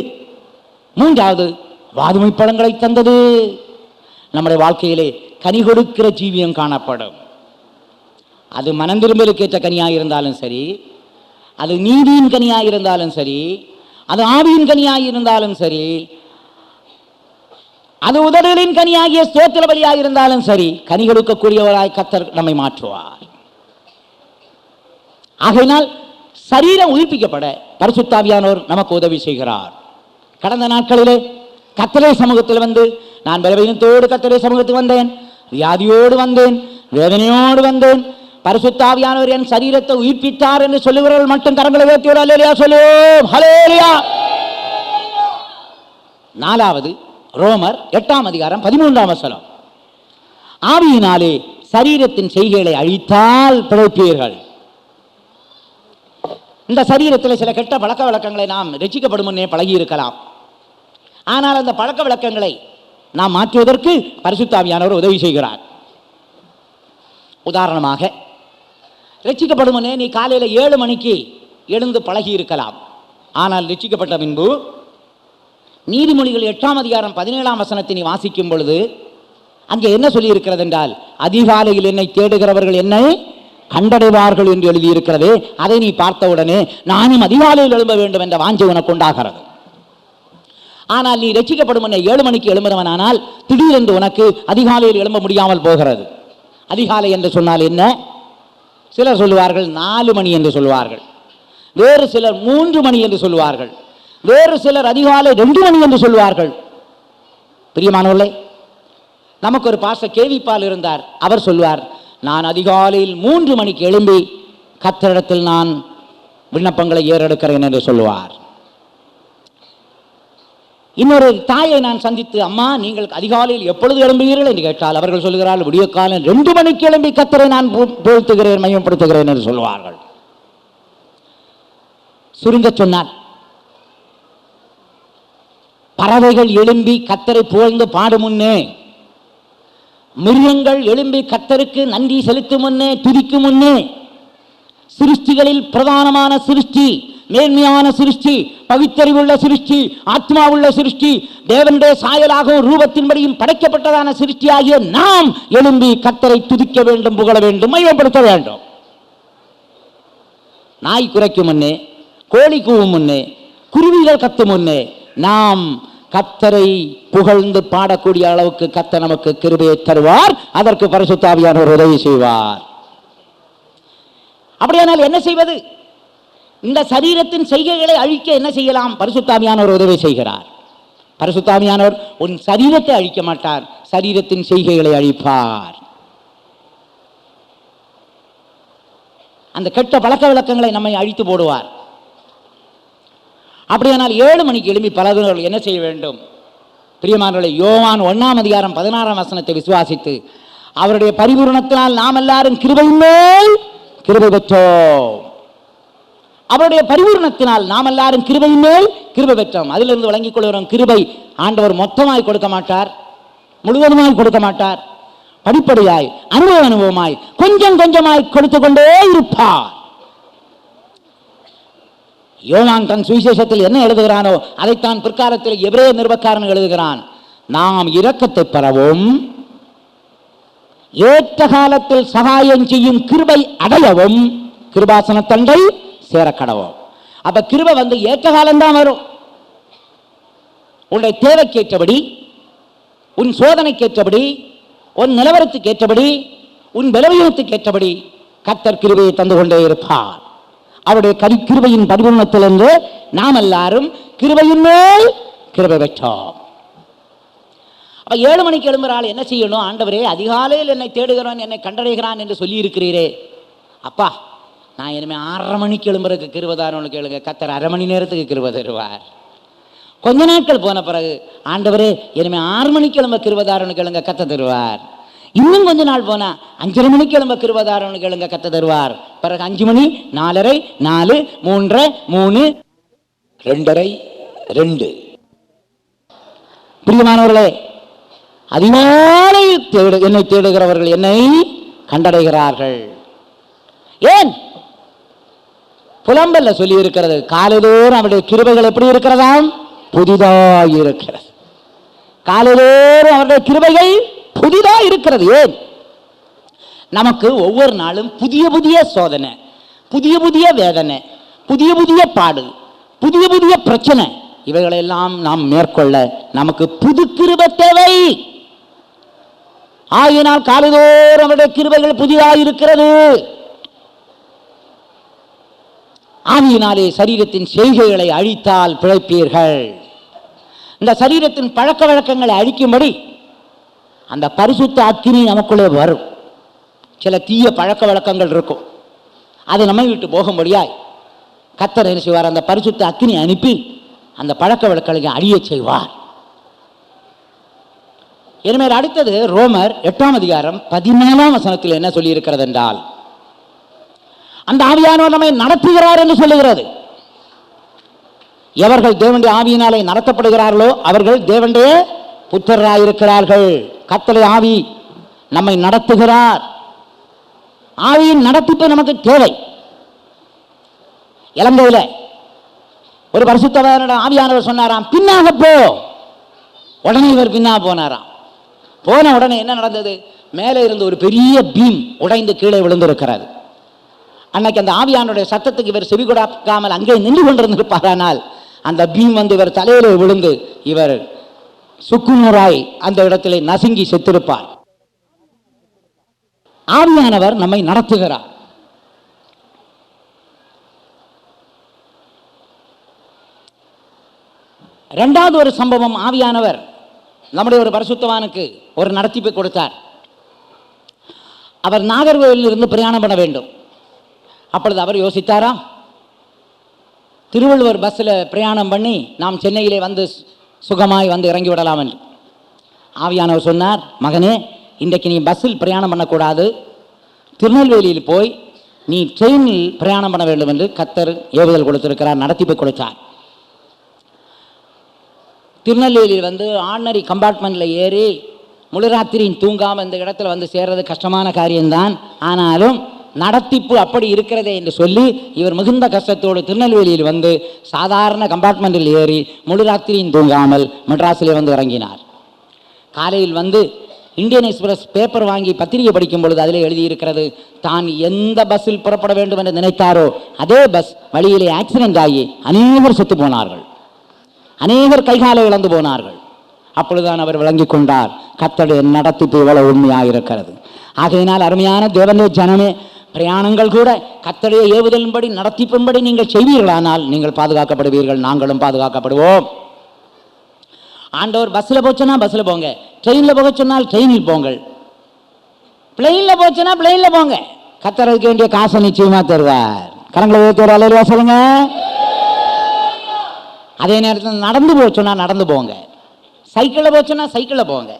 மூன்றாவது, வாதுமை பழங்களை தந்தது. நம்முடைய வாழ்க்கையிலே கனி கொடுக்கிற ஜீவியம் காணப்படும். அது மனந்திரும்பலுக்கேற்ற கனியாக இருந்தாலும் சரி, அது நீதியின் கனியாக இருந்தாலும் சரி, அது ஆவியின் கனியாக இருந்தாலும் சரி, அது உதடுகளின் கனியாகிய ஸ்தோத்திர பலியாக இருந்தாலும் சரி, கனி கொடுக்கக்கூடியவராய் கர்த்தர் நம்மை மாற்றுவார். ஆகையினால் சரீரம் உயிர்ப்பிக்கப்பட பரிசுத்த ஆவியானவர் நமக்கு உதவி செய்கிறார். கடந்த நாட்களிலே கர்த்தருடைய சமூகத்தில் வந்து, நான் பலவீனத்தோடு கர்த்தருடைய சமூகத்துக்கு வந்தேன், வியாதியோடு வந்தேன், வேதனையோடு வந்தேன், பரிசுத்த ஆவியானவர் என் சரீரத்தை உயிர்ப்பித்தார் என்று சொல்லுகிறவர்கள் மட்டும் கரங்களை உயர்த்தி ஒரு அல்லேலூயா சொல்லுவோம். ஹல்லேலூயா. நாலாவது, ரோமர் 8ஆம் அதிகாரம் 13ஆம் வசனம். ஆவியினாலே சரீரத்தின் செய்கைகளை அழித்தால் பிழைப்பீர்கள். இந்த சரீரத்தில் சில கெட்ட பழக்க வழக்கங்களை நாம் ரட்சிக்கப்படும் முன்னே பழகி இருக்கலாம். ஆனால் அந்த பழக்க வழக்கங்களை நாம் மாற்றுவதற்கு பரிசுத்த ஆவியானவர் உதவி செய்கிறார். உதாரணமாக, ரட்சிக்கப்படும் முன்னே நீ காலையில் 7 மணிக்கு எழுந்து பழகி இருக்கலாம். ஆனால் ரட்சிக்கப்பட்ட பின்பு நீதிமொழிகள் 8ஆம் அதிகாரம் 17ஆம் வசனத்தை நீ வாசிக்கும் பொழுது அங்கே என்ன சொல்லி இருக்கிறது என்றால், அதிகாலையில் என்னை தேடுகிறவர்கள் என்னை கண்டடைவார்கள் என்று எழுதியிருக்கிறதே. அதை நீ பார்த்தவுடனே நானும் அதிகாலையில் எழும்ப வேண்டும் என்ற வாஞ்சை உனக்கு உண்டாகிறது. ஆனால் நீ ரட்சிக்கப்படும் முன்னே 7 மணிக்கு எழும்புறவனானால் திடீரென்று உனக்கு அதிகாலையில் எழும்ப முடியாமல் போகிறது. அதிகாலை என்று சொன்னால் என்ன? சிலர் சொல்லுவார்கள் 4 மணி என்று சொல்லுவார்கள், வேறு சிலர் 3 மணி என்று சொல்லுவார்கள், வேறு சிலர் அதிகாலை 2 மணி என்று சொல்லுவார்கள். பிரியமானவர்களே, நமக்கு ஒரு பாஸ்டர் கேவி பால் இருந்தார். அவர் சொல்வார், நான் அதிகாலையில் 3 மணிக்கு எழும்பி கர்த்தரிடத்தில் நான் விண்ணப்பங்களை ஏறெடுக்கிறேன் என்று சொல்லுவார். இன்னொரு தாயை நான் சந்தித்து, அம்மா நீங்கள் அதிகாலையில் எப்பொழுது எழும்புகிறீர்கள் என்று கேட்டால் அவர்கள் சொல்லுகிறார்கள், விடிய காலம் 2 மணிக்கு எழும்பி கர்த்தரை நான் புகழ்த்துகிறேன், மையப்படுத்துகிறேன் என்று சொல்வார்கள். சுருங்க சொன்னார், பறவைகள் எழும்பி கர்த்தரை புகழ்ந்து பாடும் முன்னே, மிருகங்கள் எழும்பி கர்த்தருக்கு நன்றி செலுத்தும் முன்னே, துதிக்கும் முன்னே, சிருஷ்டிகளில் பிரதானமான சிருஷ்டி, மேன்மையான சிருஷ்டி, பகுத்தறிவுள்ள சிருஷ்டி, ஆத்மாவுள்ள சிருஷ்டி, தேவனுடைய சாயலாகவும் ரூபத்தின்படியும் படைக்கப்பட்டதான சிருஷ்டி ஆகிய நாம் எழும்பி கர்த்தரை துதிக்க வேண்டும், புகழ வேண்டும், மையப்படுத்த வேண்டும். நாய் குரைக்கும் முன்னே, கோழி கூவும் முன்னே, குருவிகள் கத்தும் முன்னே நாம் கர்த்தரை புகழ்ந்து பாடக்கூடிய அளவுக்கு கர்த்தர் நமக்கு கிருபையை தருவார். அதற்கு பரிசுத்த ஆவியானவர் உதவி செய்வார். அப்படியானால் என்ன செய்வது? இந்த சரீரத்தின் செய்கைகளை அழிக்க என்ன செய்யலாம்? பரிசுத்த ஆவியானவர் உதவி செய்கிறார். பரிசுத்த ஆவியானவர் உன் சரீரத்தை அழிக்க மாட்டார், சரீரத்தின் செய்கைகளை அழிப்பார். அந்த கெட்ட பழக்க வழக்கங்களை நம்மை அழித்து போடுவார். அப்படியானால் 7 மணிக்கு எழுப்பி பலவர்கள் என்ன செய்ய வேண்டும்? பிரியமானவர்களே, யோவான் 1ஆம் அதிகாரம் 16ஆம் வசனத்தை விசுவாசித்து அவருடைய பரிபூரணத்தினால் நாம் எல்லாரும் கிருபையின் மேல் கிருபை பெற்றோம். அவருடைய பரிபூரணத்தினால் நாம் எல்லாரும் கிருபையின் மேல் கிருபை பெற்றோம். அதிலிருந்து வழங்கிக் கொள்கிறோம். கிருபை ஆண்டவர் மொத்தமாய் கொடுக்க மாட்டார், முழுவதுமாய் கொடுக்க மாட்டார். படிப்படியாய், அனுபவமாய், கொஞ்சம் கொஞ்சமாய் கொடுத்து கொண்டே இருப்பார். யோவான் தன் சுவிசேஷத்தில் என்ன எழுதுகிறானோ அதைத்தான் பிற்காலத்தில் எபிரேய நிருபக்காரன் எழுதுகிறான். நாம் இரக்கத்தை பெறவும் ஏற்ற காலத்தில் சகாயம் செய்யும் கிருபை அடையவும் கிருபாசன தண்டை சேரக்கடவும். அப்ப கிருபை ஏற்ற காலம்தான் வரும். உன்னுடைய தேவைக்கேற்றபடி, உன் சோதனைக்கேற்றபடி, உன் நிலவரத்துக்கு ஏற்றபடி, உன் பலவீனத்துக்கு ஏற்றபடி கர்த்தர் கிருபையை தந்து கொண்டே இருப்பார். அவருடைய கிருபையின் பரிபூரணத்தில் என்று நாம் எல்லாரும் கிருபையின் மேல் கிருபை பெற்றோம். அப்ப 7 மணிக்கு எழும்புறாள் என்ன செய்யணும்? ஆண்டவரே, அதிகாலையில் என்னை தேடுகிறான், என்னை கண்டடைகிறான் என்று சொல்லி இருக்கிறீரே, அப்பா நான் இனிமே 6:30 மணிக்கு எழும்புறதுக்கு கிருபைதாரோன்னு கேளுங்க. கர்த்தர் 1/2 மணி நேரத்துக்கு கிருபை தருவார். கொஞ்ச நாட்கள் போன பிறகு ஆண்டவரே இனிமே 6 மணிக்கு எழும்ப கிருபைதாரோன்னு கேளுங்க, கர்த்தர் தருவார். இன்னும் கொஞ்ச நாள் போனா 5:30 மணிக்கு எழும்ப கிருபைதாரோன்னு கேளுங்க, கர்த்தர் தருவார். பிறகு 5 மணி, 4:30, 4, 3:30, 3, 2:30, 2. பிரியமானவர்களே, அதிகாலை என்னை தேடுகிறவர்கள் என்னை கண்டடைகிறார்கள். ஏன்? புலம்பல்ல சொல்லி இருக்கிறது, காலைதோறும் அவருடைய கிருபைகள் எப்படி இருக்கிறதாம்? புதிதாக இருக்கிறது. காலைதோறும் அவருடைய கிருபைகள் புதிதாக இருக்கிறது. ஏன்? நமக்கு ஒவ்வொரு நாளும் புதிய புதிய சோதனை, புதிய புதிய வேதனை, புதிய புதிய பாடு, புதிய புதிய பிரச்சனை, இவைகளெல்லாம் நாம் மேற்கொள்ள நமக்கு புது கிருபை தேவை. ஆகினால் காலைதோறும் அவருடைய கிருபைகள் புதிதாக இருக்கிறது. ஆவியினாலே சரீரத்தின் செய்கைகளை அழித்தால் பிழைப்பீர்கள். இந்த சரீரத்தின் பழக்க வழக்கங்களை அழிக்கும்படி அந்த பரிசுத்த அக்கினி நமக்குள்ளே வரும். சில தீய பழக்க வழக்கங்கள் இருக்கும், அதை நம்மை விட்டு போகும்படியாய் கர்த்தர் என்ன செய்வார்? அந்த பரிசுத்த அக்கினி அனுப்பி அந்த பழக்க வழக்கங்களை அழிய செய்வார். இனிமேல் அடுத்தது ரோமர் 8ஆம் அதிகாரம் 14ஆம் வசனத்தில் என்ன சொல்லி இருக்கிறது என்றால், அந்த ஆவியானவர் நம்மை நடத்துகிறார் என்று சொல்லுகிறது. எவர்கள் தேவனுடைய ஆவியினாலே நடத்தப்படுகிறார்களோ அவர்கள் தேவனுடைய புத்திரராயிருக்கிறார்கள். கர்த்தருடைய ஆவி நம்மை நடத்துகிறார். ஆவியின் நடத்திப்பு நமக்கு தேவை. இலங்கையில் ஒரு பரிசுத்தவான் ஆவியானவர் சொன்னாராம், பின்னாக போ. உடனே இவர் பின்னா போனாராம். போன உடனே என்ன நடந்தது? மேலே இருந்து ஒரு பெரிய பீம் உடைந்து கீழே விழுந்திருக்கிறது. அன்னைக்கு அந்த ஆவியானுடைய சத்தத்துக்கு இவர் செவி கொடுக்காமல் அங்கே நின்று கொண்டிருந்திருப்பாரானால் அந்த பீம் இவர் தலையிலே விழுந்து இவர் சுக்குநூறாய் அந்த இடத்திலே நசுங்கி செத்திருப்பார். ஆவியானவர் நம்மை நடத்துகிறார். இரண்டாவது ஒரு சம்பவம், ஆவியானவர் நம்முடைய ஒரு பரிசுத்தவானுக்கு ஒரு நடத்திப்பை கொடுத்தார். அவர் நாகர்கோவிலில் இருந்து பிரயாணம் பண்ண வேண்டும். அப்பொழுது அவர் யோசித்தாரா, திருவள்ளுவர் பஸ்ஸில் பிரயாணம் பண்ணி நாம் சென்னையிலே சுகமாய் இறங்கி விடலாம் என்று. ஆவியானவர் சொன்னார், மகனே, இன்றைக்கு நீ பஸ்ஸில் பிரயாணம் பண்ணக்கூடாது, திருநெல்வேலியில் போய் நீ ட்ரெயினில் பிரயாணம் பண்ண வேண்டும் என்று கர்த்தர் ஏவுதல் கொடுத்திருக்கிறார், நடத்திப்பை கொடுத்தார். திருநெல்வேலியில் ஆர்டினரி கம்பார்ட்மெண்ட்டில் ஏறி முழுராத்திரியும் தூங்காமல் இந்த இடத்துல சேர்றது கஷ்டமான காரியம்தான். ஆனாலும் நடத்திப்பு அப்படி இருக்கிறதே என்று சொல்லி இவர் மிகுந்த கஷ்டத்தோடு திருநெல்வேலியில் சாதாரண கம்பார்ட்மெண்ட்டில் ஏறி முழுராத்திரியும் தூங்காமல் மெட்ராஸில் இறங்கினார். காலையில் இந்தியன் எக்ஸ்பிரஸ் பேப்பர் வாங்கி பத்திரிகை படிக்கும் பொழுது அதில் எழுதியிருக்கிறது, தான் எந்த பஸ்ஸில் புறப்பட வேண்டும் என்று நினைத்தாரோ அதே பஸ் வழியிலே ஆக்சிடென்ட் ஆகி அநேகர் செத்து போனார்கள், அநேகர் கைகாலை இழந்து போனார்கள். அப்பொழுதுதான் அவர் விளங்கி கொண்டார், கர்த்தருடைய நடத்திப்பு இவ்வளவு உண்மையாக இருக்கிறது. ஆகையினால் அருமையான தேவனுடைய ஜனமே, பிரயாணங்கள் கூட கர்த்தருடைய ஏவுதலின்படி நடத்திப்பின்படி நீங்கள் செய்வீர்களானால் நீங்கள் பாதுகாக்கப்படுவீர்கள், நாங்களும் பாதுகாக்கப்படுவோம். ஆண்டவர் பஸ்ஸில் போச்சுன்னா பஸ்ஸில் போங்க, ட்ரெயினில் போக சொன்னால் ட்ரெயினில் போங்கள், பிளெயினில் போச்சுன்னா பிளெயினில் போங்க. கர்த்தர் அதுக்கு வேண்டிய காசை நிச்சயமாக தருவார். கரங்களை உயர்த்தி அல்லேலூயா சொல்லுங்க. அதே நேரத்தில் நடந்து போச்சுன்னா நடந்து போங்க, சைக்கிளில் போச்சுன்னா சைக்கிளில் போங்க,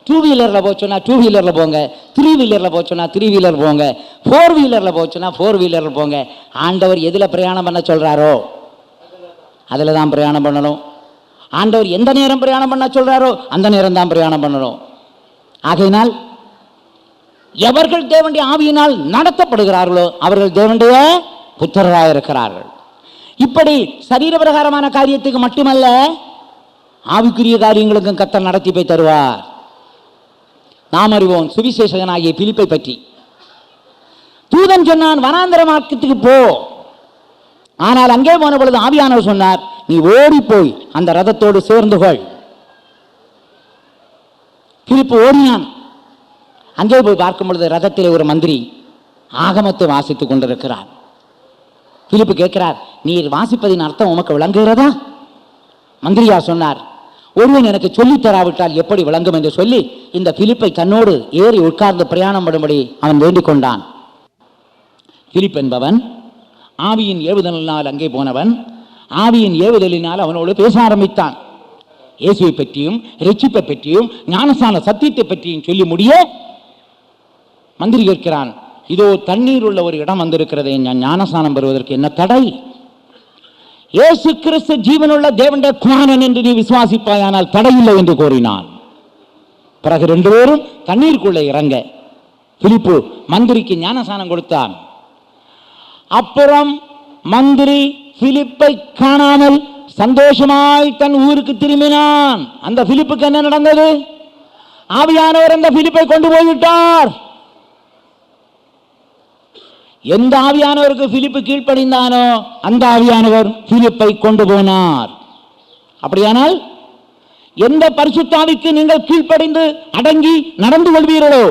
2 வீலரில் போச்சுன்னா 2 வீலரில் போங்க, 3 வீலரில் போச்சுன்னா 3 வீலர் போங்க, 4 வீலரில் போச்சுன்னா 4 வீலரில் போங்க. ஆண்டவர் எதில் பிரயாணம் பண்ண சொல்கிறாரோ அதில் தான் பிரயாணம் பண்ணணும். ஆண்டவர் எந்த நேரம் பிரயாணம் பண்ண சொல்கிறாரோ அந்த நேரம் தான் பிரயாணம் பண்ணணும். ஆகையினால் எவர்கள் தேவனுடைய ஆவியினால் நடத்தப்படுகிறார்களோ அவர்கள் தேவனுடைய புத்திரராக இருக்கிறார்கள். இப்படி சரீரபிரகாரமான காரியத்துக்கு மட்டுமல்ல, ஆவிக்குரிய காரியங்களுக்கும் கர்த்தர் நடத்தி போய் தருவார். நாம் அறிவோம் சுவிசேஷகனாகிய பிலிப்பை பற்றி. தூதன் சொன்னான், வனாந்தர மார்க்கத்துக்கு போ. ஆனால் அங்கே போன பொழுது ஆவியானவர் சொன்னார், நீ ஓடி போய் அந்த ரதத்தோடு சேர்ந்து கொள். பிலிப்பு ஓடினான். அங்கே போய் பார்க்கும் பொழுது ரதத்திலே ஒரு மந்திரி ஆகமத்தை வாசித்துக் கொண்டிருக்கிறார். பிலிப்பு கேட்கிறார், நீர் வாசிப்பதின் அர்த்தம் உமக்கு விளங்குகிறதா? மந்திரியா சொன்னார், ஒருவன் எனக்கு சொல்லித் தராவிட்டால் எப்படி விளங்கும் என்று சொல்லி இந்த பிலிப்பை தன்னோடு ஏறி உட்கார்ந்து பிரயாணம் பண்ணும்படி அவன் வேண்டிக் கொண்டான். பிலிப் என்பவன் ஆவியின் ஏவுதலினால் அங்கே போனவன். ஆவியின் ஏவுதலினால் அவனோடு பேச ஆரம்பித்தான். இயேசுவை பற்றியும் இரட்சிப்பை பற்றியும் ஞானஸ்நான சத்தியத்தை பற்றியும் சொல்லி முடிய மந்திரி கேட்கிறான், இதோ தண்ணீர் உள்ள ஒரு இடம் வந்திருக்கிறது, ஞானஸ்நானம் பெறுவதற்கு என்ன தடை? இயேசு கிறிஸ்து ஜீவனுள்ள தேவனுடைய குமாரன் என்று நீ விசுவாசிப்பாயானால் தடையில்லை என்று கூறினான். பிறகு 2 பேரும் தண்ணீருக்குள்ளே இறங்க பிலிப்பு மந்திரிக்கு ஞானஸ்நானம் கொடுத்தான். அப்புறம் மந்திரி பிலிப்பை காணாமல் சந்தோஷமாய் தன் ஊருக்கு திரும்பினான். அந்த பிலிப்புக்கு என்ன நடந்தது? ஆவியானவர் அந்த பிலிப்பை கொண்டு போய்விட்டார். எந்த ஆவியானவருக்கு பிலிப்பு கீழ்ப்படிந்தானோ அந்த ஆவியானவர் பிலிப்பை கொண்டு போனார். அப்படியானால் எந்த பரிசுத்தாவிக்கு நீங்கள் கீழ்ப்படிந்து அடங்கி நடந்து கொள்வீர்களோ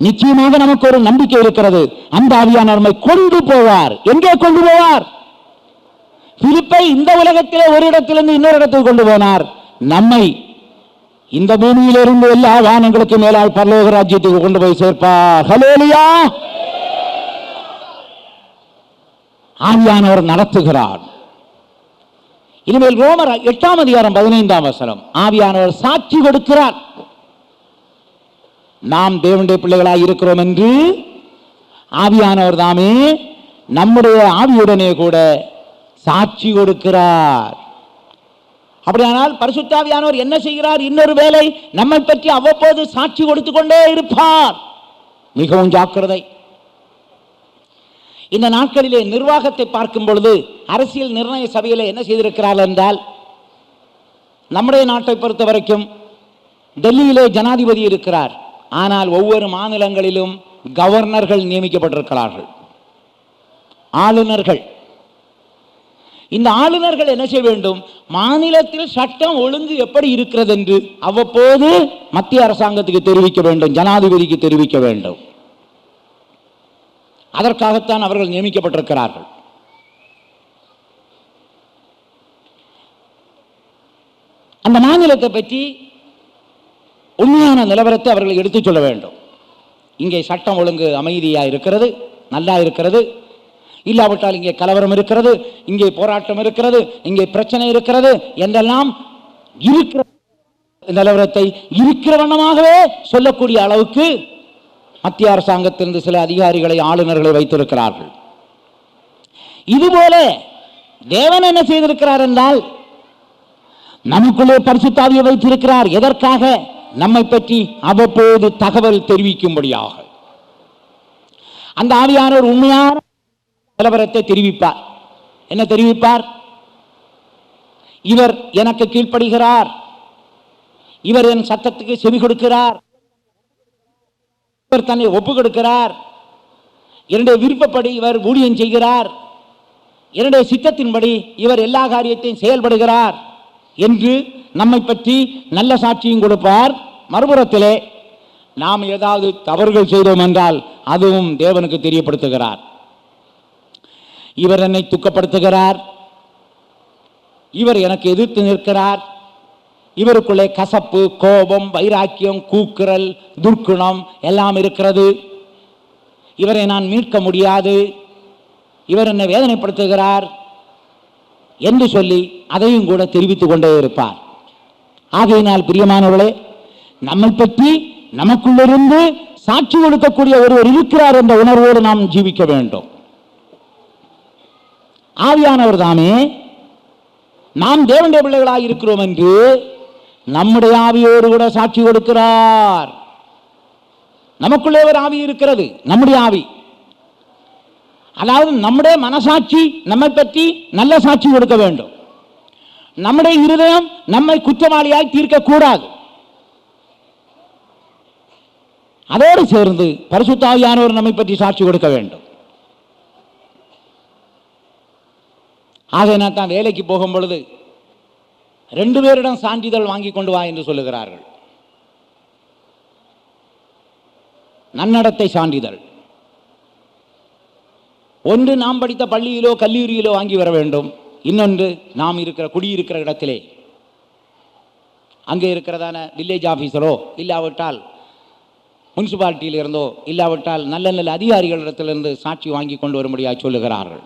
நிச்சயமாக நமக்கு ஒரு நம்பிக்கை இருக்கிறது, அந்த ஆவியானவர் நம்மை கொண்டு போவார். எங்கே கொண்டு போவார்? பிலிப்பை இந்த உலகத்திலே ஒரு இடத்திலிருந்து இன்னொரு இடத்துக்கு கொண்டு போனார். நம்மை இந்த பூமியிலிருந்து எல்லா வானங்களுக்கு மேலால் பரலோக ராஜ்யத்துக்கு கொண்டு போய் சேர்ப்பார். ஹல்லேலூயா! ஆவியானவர் நடத்துகிறார். இனிமேல் ரோமர் 8ஆம் அதிகாரம் 15ஆம் வசனம், ஆவியானவர் சாட்சி கொடுக்கிறார். நாம் தேவனுடைய பிள்ளைகளாய் இருக்கிறோம் என்று ஆவியானவர் தாமே நம்முடைய ஆவியுடனே கூட சாட்சி கொடுக்கிறார். அப்படியானால் பரிசுத்த ஆவியானவர் என்ன செய்கிறார்? இன்னொரு வேளை நம்மை பற்றி அவ்வப்போது சாட்சி கொடுத்துக் கொண்டே இருப்பார். மிகவும் ஜாக்கிரதை. இந்த நாட்களிலே நிர்வாகத்தை பார்க்கும் பொழுது அரசியல் நிர்ணய சபையில் என்ன செய்திருக்கிறார்கள் என்றால், நம்முடைய நாட்டை பொறுத்த வரைக்கும் டெல்லியிலே ஜனாதிபதி இருக்கிறார். ஆனால் ஒவ்வொரு மாநிலங்களிலும் கவர்னர்கள் நியமிக்கப்பட்டிருக்கிறார்கள், ஆளுநர்கள். இந்த ஆளுநர்கள் என்ன செய்ய வேண்டும்? மாநிலத்தில் சட்டம் ஒழுங்கு எப்படி இருக்கிறது என்று அவ்வப்போது மத்திய அரசாங்கத்துக்கு தெரிவிக்க வேண்டும், ஜனாதிபதிக்கு தெரிவிக்க வேண்டும். அதற்காகத்தான் அவர்கள் நியமிக்கப்பட்டிருக்கிறார்கள். அந்த மாநிலத்தை பற்றி உண்மையான நிலவரத்தை அவர்கள் எடுத்துச் சொல்ல வேண்டும். இங்கே சட்டம் ஒழுங்கு அமைதியா இருக்கிறது, நல்லா இருக்கிறது, இல்லாவிட்டால் இங்கே கலவரம் இருக்கிறது, இங்கே போராட்டம் இருக்கிறது, இங்கே பிரச்சனை இருக்கிறது என்றெல்லாம் இருக்கிற நிலவரத்தை இருக்கிற வண்ணமாகவே சொல்லக்கூடிய அளவுக்கு மத்திய அரசாங்கத்திலிருந்து சில அதிகாரிகளை, ஆளுநர்களை வைத்திருக்கிறார்கள். இதுபோல தேவன் என்ன செய்திருக்கிறார் என்றால், நமக்குள்ளே பரிசுத்த ஆவியை வைத்திருக்கிறார். எதற்காக? நம்மை பற்றி அவ்வப்போது தகவல் தெரிவிக்கும்படியாக. அந்த ஆவியானவர் உண்மையான நிலவரத்தை தெரிவிப்பார். என்ன தெரிவிப்பார்? இவர் எனக்கு கீழ்ப்படுகிறார், இவர் என் சத்தத்துக்கு செவி கொடுக்கிறார், இவர் தன்னை ஒப்பு கொடுக்கிறார், என்னுடைய விருப்பப்படி இவர் ஊழியம் செய்கிறார், என்னுடைய சித்தத்தின்படி இவர் எல்லா காரியத்தையும் செயல்படுகிறார் என்று நம்மை பற்றி நல்ல சாட்சியும் கொடுப்பார். மறுபுறத்திலே நாம் ஏதாவது தவறுகள் செய்தோம் என்றால் அதுவும் தேவனுக்கு தெரியப்படுத்துகிறார். இவர் என்னை துக்கப்படுத்துகிறார், இவர் எனக்கு எதிர்த்து நிற்கிறார், இவருக்குள்ளே கசப்பு, கோபம், வைராக்கியம், கூக்குரல், துர்க்குணம் எல்லாம் இருக்கிறது, இவரை நான் மீட்க முடியாது, இவர் என்னை வேதனைப்படுத்துகிறார் என்று சொல்லி அதையும் கூட தெரிவித்துக் கொண்டே இருப்பார். ஆகையினால் பிரியமானவர்களே, நம்மை பற்றி நமக்குள்ளிருந்து சாட்சி கொடுக்கக்கூடிய ஒருவர் இருக்கிறார் என்ற உணர்வோடு நாம் ஜீவிக்க வேண்டும். ஆவியானவர் தாமே நாம் தேவனுடைய பிள்ளைகளாக இருக்கிறோம் என்று நம்முடைய ஆவியோடு கூட சாட்சி கொடுக்கிறார். நமக்குள்ளே ஒரு ஆவி இருக்கிறது, நம்முடைய ஆவி. அதாவது நம்முடைய மனசாட்சி நம்மை பற்றி நல்ல சாட்சி கொடுக்க வேண்டும். நம்முடைய இருதயம் நம்மை குற்றவாளியாய் தீர்க்கக்கூடாது. அதோடு சேர்ந்து பரிசுத்த ஆவியானவர் நம்மை பற்றி சாட்சி கொடுக்க வேண்டும். ஆகையினால் தான் வேலைக்கு போகும் பொழுது 2 பேரிடம் சான்றிதழ் வாங்கி கொண்டு வா என்று சொல்லுகிறார்கள். நன்னடத்தை சான்றிதழ். ஒன்று நாம் படித்த பள்ளியிலோ கல்லூரியிலோ வாங்கி வர வேண்டும். இன்னொன்று நாம் குடியிருக்கிற இடத்திலே அங்கே இருக்கிறதான வில்லேஜ் ஆபீசரோ இல்லாவிட்டால் முனிசிபாலிட்டியில் இருந்தோ இல்லாவிட்டால் நல்ல நல்ல அதிகாரிகளிடத்திலிருந்து சாட்சி வாங்கி கொண்டு வரும்படியாக சொல்லுகிறார்கள்.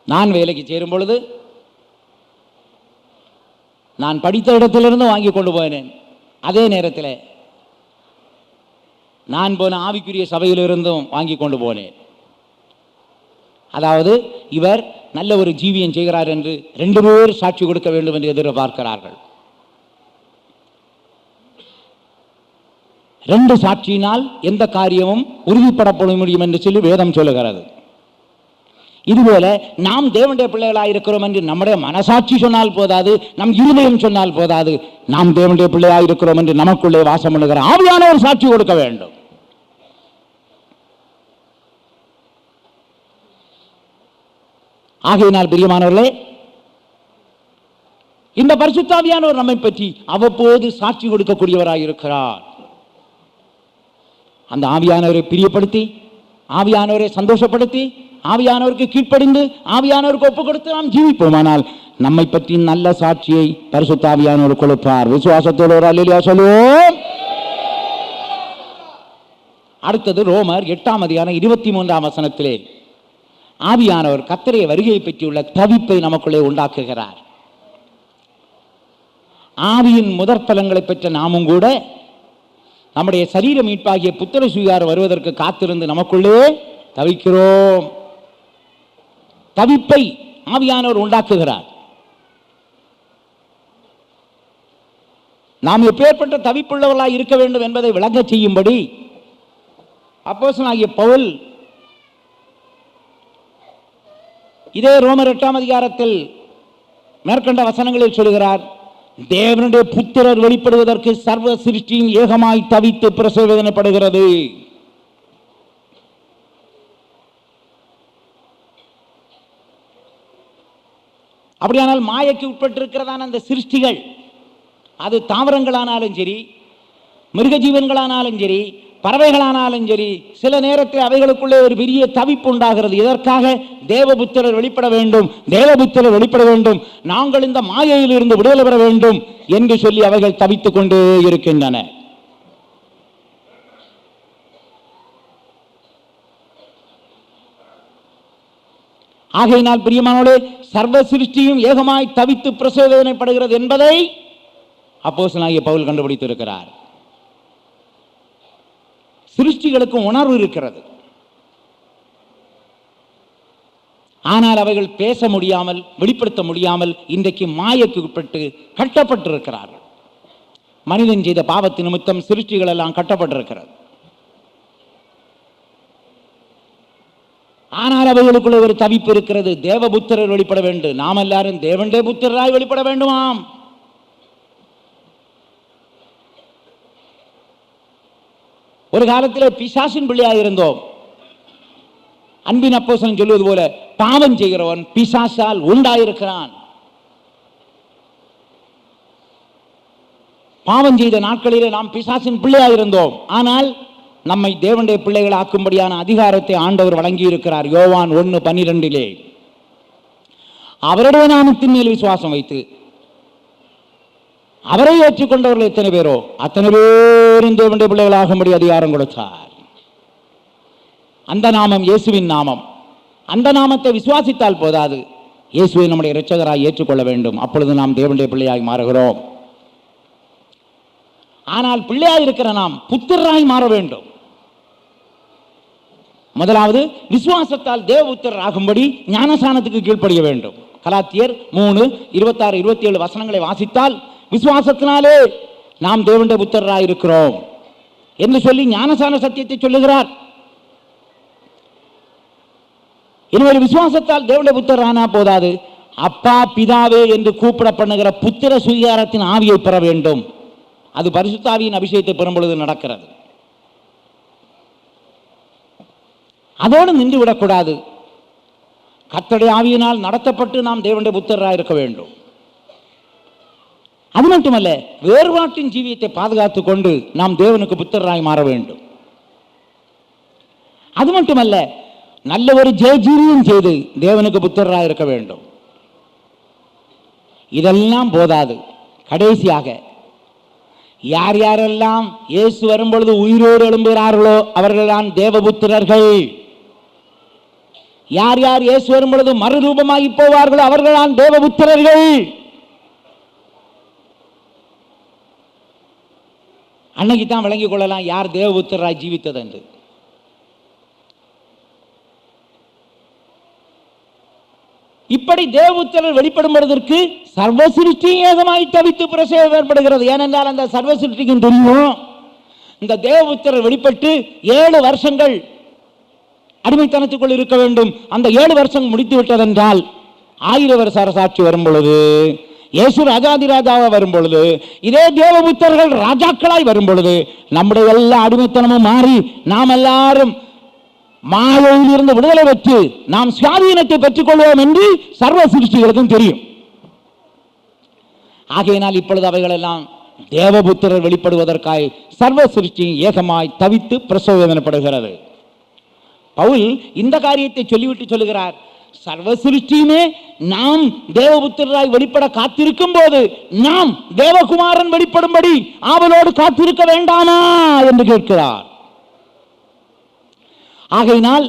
நான் வேலைக்கு சேரும் பொழுது நான் படித்த இடத்திலிருந்து வாங்கி கொண்டு போனேன். அதே நேரத்தில் நான் போன ஆவிக்குரிய சபையிலிருந்தும் வாங்கி கொண்டு போனேன். அதாவது இவர் நல்ல ஒரு ஜீவியம் செய்கிறார் என்று 2 பேர் சாட்சி கொடுக்க வேண்டும் என்று எதிர்பார்க்கிறார்கள். 2 சாட்சியினால் எந்த காரியமும் உறுதிப்பட முடியும் என்று சொல்லி வேதம் சொல்லுகிறது. இதுபோல நாம் தேவனுடைய பிள்ளைகளாக இருக்கிறோம் என்று நம்முடைய மனசாட்சி சொன்னால் போதாது, நம் இருதயம் சொன்னால் போதாது. நாம் தேவனுடைய பிள்ளையாக இருக்கிறோம் என்று நமக்குள்ளே வாசம் பண்ணுகிற ஆவியானவர் சாட்சி கொடுக்க வேண்டும். ஆகையினால் பிரியமானவர்களே, இந்த பரிசுத்த ஆவியானவர் நம்மை பற்றி அவ்வப்போது சாட்சி கொடுக்கக்கூடியவராக இருக்கிறார். அந்த ஆவியானவரை பிரியப்படுத்தி, ஆவியானவரை சந்தோஷப்படுத்தி, ஆவியானவருக்கு கீழ்ப்படிந்து, ஆவியானவருக்கு ஒப்புக் கொடுத்து நாம் ஜீவிப்போமானால் நம்மை பற்றி நல்ல சாட்சியை பரிசுத்த ஆவியானவர் கொடுப்பார். விசுவாசத்தோடு ஒரு அல்லேலூயா சொல்லுவோம். அடுத்தது ரோமர் 8ஆம் அதிகாரம் 23ஆம் வசனத்திலே ஆவியானவர் கர்த்தருடைய வருகையை பற்றியுள்ள தவிப்பை நமக்குள்ளே உண்டாக்குகிறார். ஆவியின் முதற்பலங்களை பெற்ற நாமும் கூட நம்முடைய சரீர மீட்பாகிய புத்திர சுவிகாரம் வருவதற்கு காத்திருந்து நமக்குள்ளே தவிக்கிறோம். தவிப்பை ஆவியானவர் உண்டாக்குகிறார். நாம் எப்பேற்பட்ட தவிப்புள்ளவர்களாய் இருக்க வேண்டும் என்பதை விளங்க செய்யும்படி அப்போஸ்தலனாகிய பவுல் இதே ரோமர் 8ஆம் அதிகாரத்தில் மேற்கண்ட வசனங்களில் சொல்கிறார், தேவனுடைய புத்திரர் வெளிப்படுவதற்கு சர்வ சிருஷ்டியும் ஏகமாய் தவித்து பிரசவேதனைப்படுகிறது. அப்படியானால் மாயைக்கு உட்பட்டிருக்கிறதான அந்த சிருஷ்டிகள், அது தாவரங்களானாலும் சரி, மிருக ஜீவன்களானாலும் சரி, பறவைகளானாலும் சரி, சில நேரத்தில் அவைகளுக்குள்ளே ஒரு பெரிய தவிப்பு உண்டாகிறது. இதற்காக தேவபுத்திரர் வெளிப்பட வேண்டும், தேவபுத்திரர் வெளிப்பட வேண்டும், நாங்கள் இந்த மாயையில் இருந்து விடுதலை பெற வேண்டும் என்று சொல்லி அவைகள் தவித்துக் கொண்டே இருக்கின்றன. ஆகையினால் பிரியமானோடு, சர்வ சிருஷ்டியும் ஏகமாய் தவித்து பிரசவேதனைப்படுகிறது என்பதை அப்போஸ்தலனாகிய பவுல் கண்டுபிடித்திருக்கிறார். சிருஷ்டிகளுக்கு உணர்வு இருக்கிறது, ஆனால் அவைகள் பேச முடியாமல், வெளிப்படுத்த முடியாமல் இன்றைக்கு மாயைக்கு உட்பட்டு கட்டப்பட்டிருக்கிறார்கள். மனிதன் செய்த பாவத்தின் நிமித்தம் சிருஷ்டிகள் எல்லாம் கட்டப்பட்டிருக்கிறது. ஆனால் அவைகளுக்குள்ள ஒரு தவிப்பு இருக்கிறது. தேவபுத்திரர் வெளிப்பட வேண்டும், நாம் எல்லாரும் தேவனுடைய புத்திரராய் வெளிப்பட வேண்டுமாம். ஒரு காலத்தில் பிசாசின் பிள்ளையாக இருந்தோம். அன்பின் அப்போஸ்தலன் சொல்வது போல, பாவம் செய்கிறவன் பிசாசால் உண்டாயிருக்கிறான். பாவம் செய்த நாட்களிலே நாம் பிசாசின் பிள்ளையாக இருந்தோம். ஆனால் நம்மை தேவனுடைய பிள்ளைகள் ஆக்கும்படியான அதிகாரத்தை ஆண்டவர் வழங்கி இருக்கிறார். யோவான் 1:12 அவருடைய நாமத்தின் மேல் விசுவாசம் வைத்து அவரை ஏற்றுக்கொண்டவர்கள் எத்தனை பேரோ அத்தனை பேரும் தேவனுடைய பிள்ளைகளாகும்படி அதிகாரம் கொடுத்தார். அந்த நாமம் இயேசுவின் நாமம். அந்த நாமத்தை விசுவாசித்தால் போதாது, இயேசுவை நம்முடைய இரட்சகராய் ஏற்றுக்கொள்ள வேண்டும். அப்பொழுது நாம் தேவனுடைய பிள்ளையாய் மாறுகிறோம். ஆனால் பிள்ளையாய் இருக்கிற நாம் புத்திரராய் மாற வேண்டும். முதலாவது விசுவாசத்தால் தேவபுத்திரர் ஆகும்படி ஞானசானத்துக்கு கீழ்ப்படிய வேண்டும். கலாத்தியர் 3:26-27 வசனங்களை வாசித்தால், விசுவாசத்தினாலே நாம் தேவனுடைய புத்திரராய் இருக்கிறோம் என்று சொல்லி ஞானசான சத்தியத்தை சொல்லுகிறார். இனிமேல் விசுவாசத்தால் தேவனுடைய புத்திரர் ஆனா போதாது, அப்பா பிதாவே என்று கூப்பிடப்படுகிற புத்திர சுவீகாரத்தின் ஆவியை பெற வேண்டும். அது பரிசுத்த ஆவியின் அபிஷேகத்தை பெறும் பொழுது நடக்கிறது. அதோடு நின்று விடக்கூடாது. கர்த்தருடைய ஆவியினால் நடத்தப்பட்டு நாம் தேவனுடைய புத்திரராக இருக்க வேண்டும். அது மட்டுமல்ல, வேறுபாட்டின் ஜீவியத்தை பாதுகாத்துக் கொண்டு நாம் தேவனுக்கு புத்திரராய் மாற வேண்டும். அது மட்டுமல்ல, நல்ல ஒரு ஜெயஜீவியம் செய்து தேவனுக்கு புத்திரராக இருக்க வேண்டும். இதெல்லாம் போதாது. கடைசியாக யார் யாரெல்லாம் இயேசு வரும்பொழுது உயிரோடு எழும்புகிறார்களோ அவர்கள்தான் தேவபுத்திரர்கள். யார் யார் இயேசு வரும்பொழுது மறுரூபமாகி போவார்களோ அவர்கள்தான் தேவபுத்திரர்கள். அன்னைக்கு தான் விளங்கிக் கொள்ளலாம் யார் தேவபுத்திரராய் ஜீவித்தது என்று. இப்படி தேவபுத்திரர் வெளிப்படும் பொழுதற்கு சர்வ சிருஷ்டி ஏகமாய் தவித்து பிரசவம் ஏற்படுகிறது. ஏனென்றால் அந்த சர்வ சிருஷ்டிக்கும் தெரியும், இந்த தேவபுத்திரர் வெளிப்பட்டு 7 வருஷங்கள் அடிமைத்தனத்துக்குள் இருக்க வேண்டும். அந்த 7 வருஷம் முடித்து விட்டதென்றால் 1000 வருஷ அரசாட்சி வரும் பொழுது, இயேசு ராஜாதிராஜாவாக வரும் பொழுது, இதே தேவபுத்திரர்கள் ராஜாக்களாய் வரும் பொழுது நம்முடைய எல்லா அடிமைத்தனமும் மாறி நாம் எல்லாரும் மாயையில் இருந்து விடுதலை பெற்று நாம் சுவாதீனத்தை பெற்றுக் கொள்வோம் என்று சர்வ சிருஷ்டிகளுக்கும் தெரியும். ஆகையினால் இப்பொழுது அவைகள் எல்லாம் தேவபுத்திரர் வெளிப்படுவதற்காய் சர்வ சிருஷ்டி ஏகமாய் தவித்து பிரசவ வேதனைப்படுகிறது. பவுல் இந்த காரியத்தை சொல்லிவிட்டு சொல்லுகிறார், சர்வ சிருஷ்டியுமே நாம் தேவபுத்திரராய் வெளிப்பட காத்திருக்கும் போது நாம் தேவகுமாரன் வெளிப்படும்படி ஆவலோடு காத்திருக்க வேண்டாமா என்று கேட்கிறார். ஆகையினால்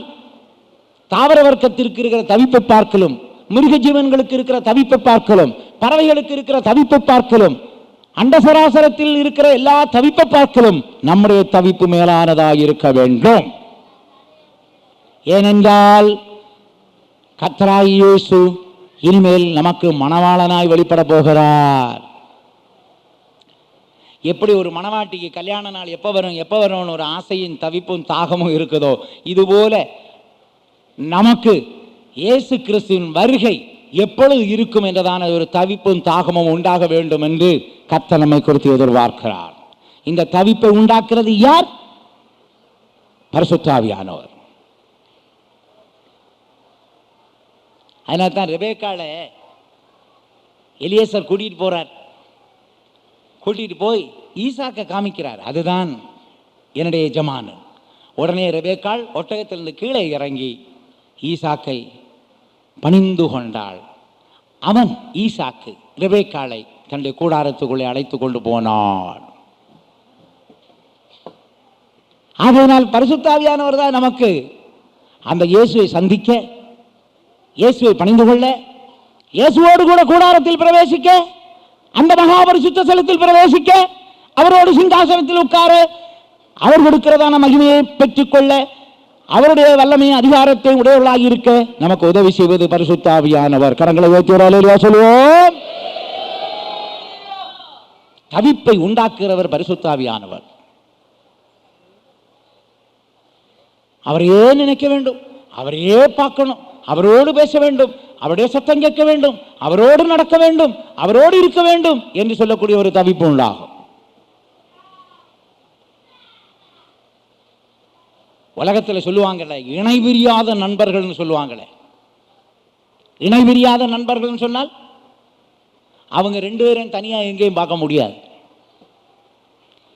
தாவர வர்க்கத்திற்கு இருக்கிற தவிப்பை பார்க்கலும், மிருக ஜீவன்களுக்கு இருக்கிற தவிப்பை பார்க்கலும், பறவைகளுக்கு இருக்கிற தவிப்பை பார்க்கலும், அண்டசராசரத்தில் இருக்கிற எல்லா தவிப்பை பார்க்கலும் நம்முடைய தவிப்பு மேலானதாக இருக்க வேண்டும். ஏனென்றால் கர்த்தராகிய இயேசு இனிமேல் நமக்கு மணவாளனாய் வெளிப்பட போகிறார். எப்படி ஒரு மணவாட்டிக்கு கல்யாண நாள் எப்போ வரும்னு ஒரு ஆசையும் தவிப்பும் தாகமும் இருக்குதோ, இதுபோல நமக்கு இயேசு கிறிஸ்துவின் வருகை எப்பொழுது இருக்கும் என்றதான ஒரு தவிப்பும் தாகமும் உண்டாக வேண்டும் என்று கர்த்தர் நம்மை குறித்து எதிர்பார்க்கிறார். இந்த தவிப்பை உண்டாக்குறது யார்? பரிசுத்த ஆவியானவர். அதனால தான் ரெபேக்காளை எலியேசர் கூட்டிட்டு போறார். கூட்டிட்டு போய் ஈசாக்கை காமிக்கிறார், அதுதான் என்னுடைய எஜமானன். உடனே ரெபேக்காள் ஒட்டகத்திலிருந்து கீழே இறங்கி ஈசாக்கை பணிந்து கொண்டாள். அவன் ஈசாக்கு ரெபேக்காளை தன்னுடைய கூடாரத்துக்குள்ளே அழைத்து கொண்டு போனான். ஆகையினால் பரிசுத்த ஆவியானவர் தான் நமக்கு அந்த இயேசுவை சந்திக்க, இயேசுவை பணிந்து கொள்ள, இயேசுவோடு கூட கூடாரத்தில் பிரவேசிக்க, அந்த மகாபரிசுத்த ஸ்தலத்தில் பிரவேசிக்க, அவரோடு சிங்காசனத்தில் உட்கார, அவர் கொடுக்கிறதான மகிமையை பெற்றுக்கொள்ள, அவருடைய வல்லமையை அதிகாரத்தை உடையவர்களாக இருக்க நமக்கு உதவி செய்வது பரிசுத்த ஆவியானவர். கரங்களை உயர்த்தி சொல்லுவோம். தவிப்பை உண்டாக்குகிறவர் பரிசுத்த ஆவியானவர். அவரையே நினைக்க வேண்டும், அவரையே பார்க்கணும், அவரோடு பேச வேண்டும், அவருடைய சத்தம் கேட்க வேண்டும், அவரோடு நடக்க வேண்டும், அவரோடு இருக்க வேண்டும் என்று சொல்லக்கூடிய ஒரு தவிப்பு உண்டாகும். உலகத்தில் சொல்லுவாங்கல்ல, இணை பிரியாத நண்பர்கள் சொல்லுவாங்களே. இணை பிரியாத நண்பர்கள் சொன்னால் அவங்க 2 பேரும் தனியாக எங்கேயும் பார்க்க முடியாது.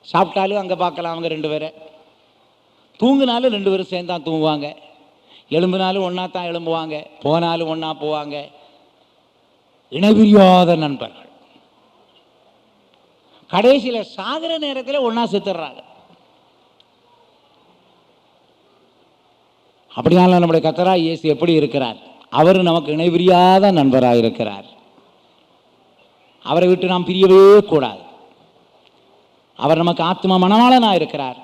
சாப்பிட்டாலும் அங்கே பார்க்கலாம் அவங்க 2 பேரை, தூங்கினாலும் 2 பேரும் சேர்ந்து தான் தூங்குவாங்க, எழும்பினாலும் ஒன்றா தான் எழும்புவாங்க, போனாலும் ஒன்றா போவாங்க. இணைபிரியாத நண்பர்கள். கடைசியில் சாகிற நேரத்தில் ஒன்றா செத்துடுறாங்க. அப்படினால நம்முடைய கர்த்தராகிய இயேசு எப்படி இருக்கிறார்? அவர் நமக்கு இணைபிரியாத நண்பராக இருக்கிறார். அவரை விட்டு நாம் பிரியவே கூடாது. அவர் நமக்கு ஆத்மா மணவாளனாக இருக்கிறார்,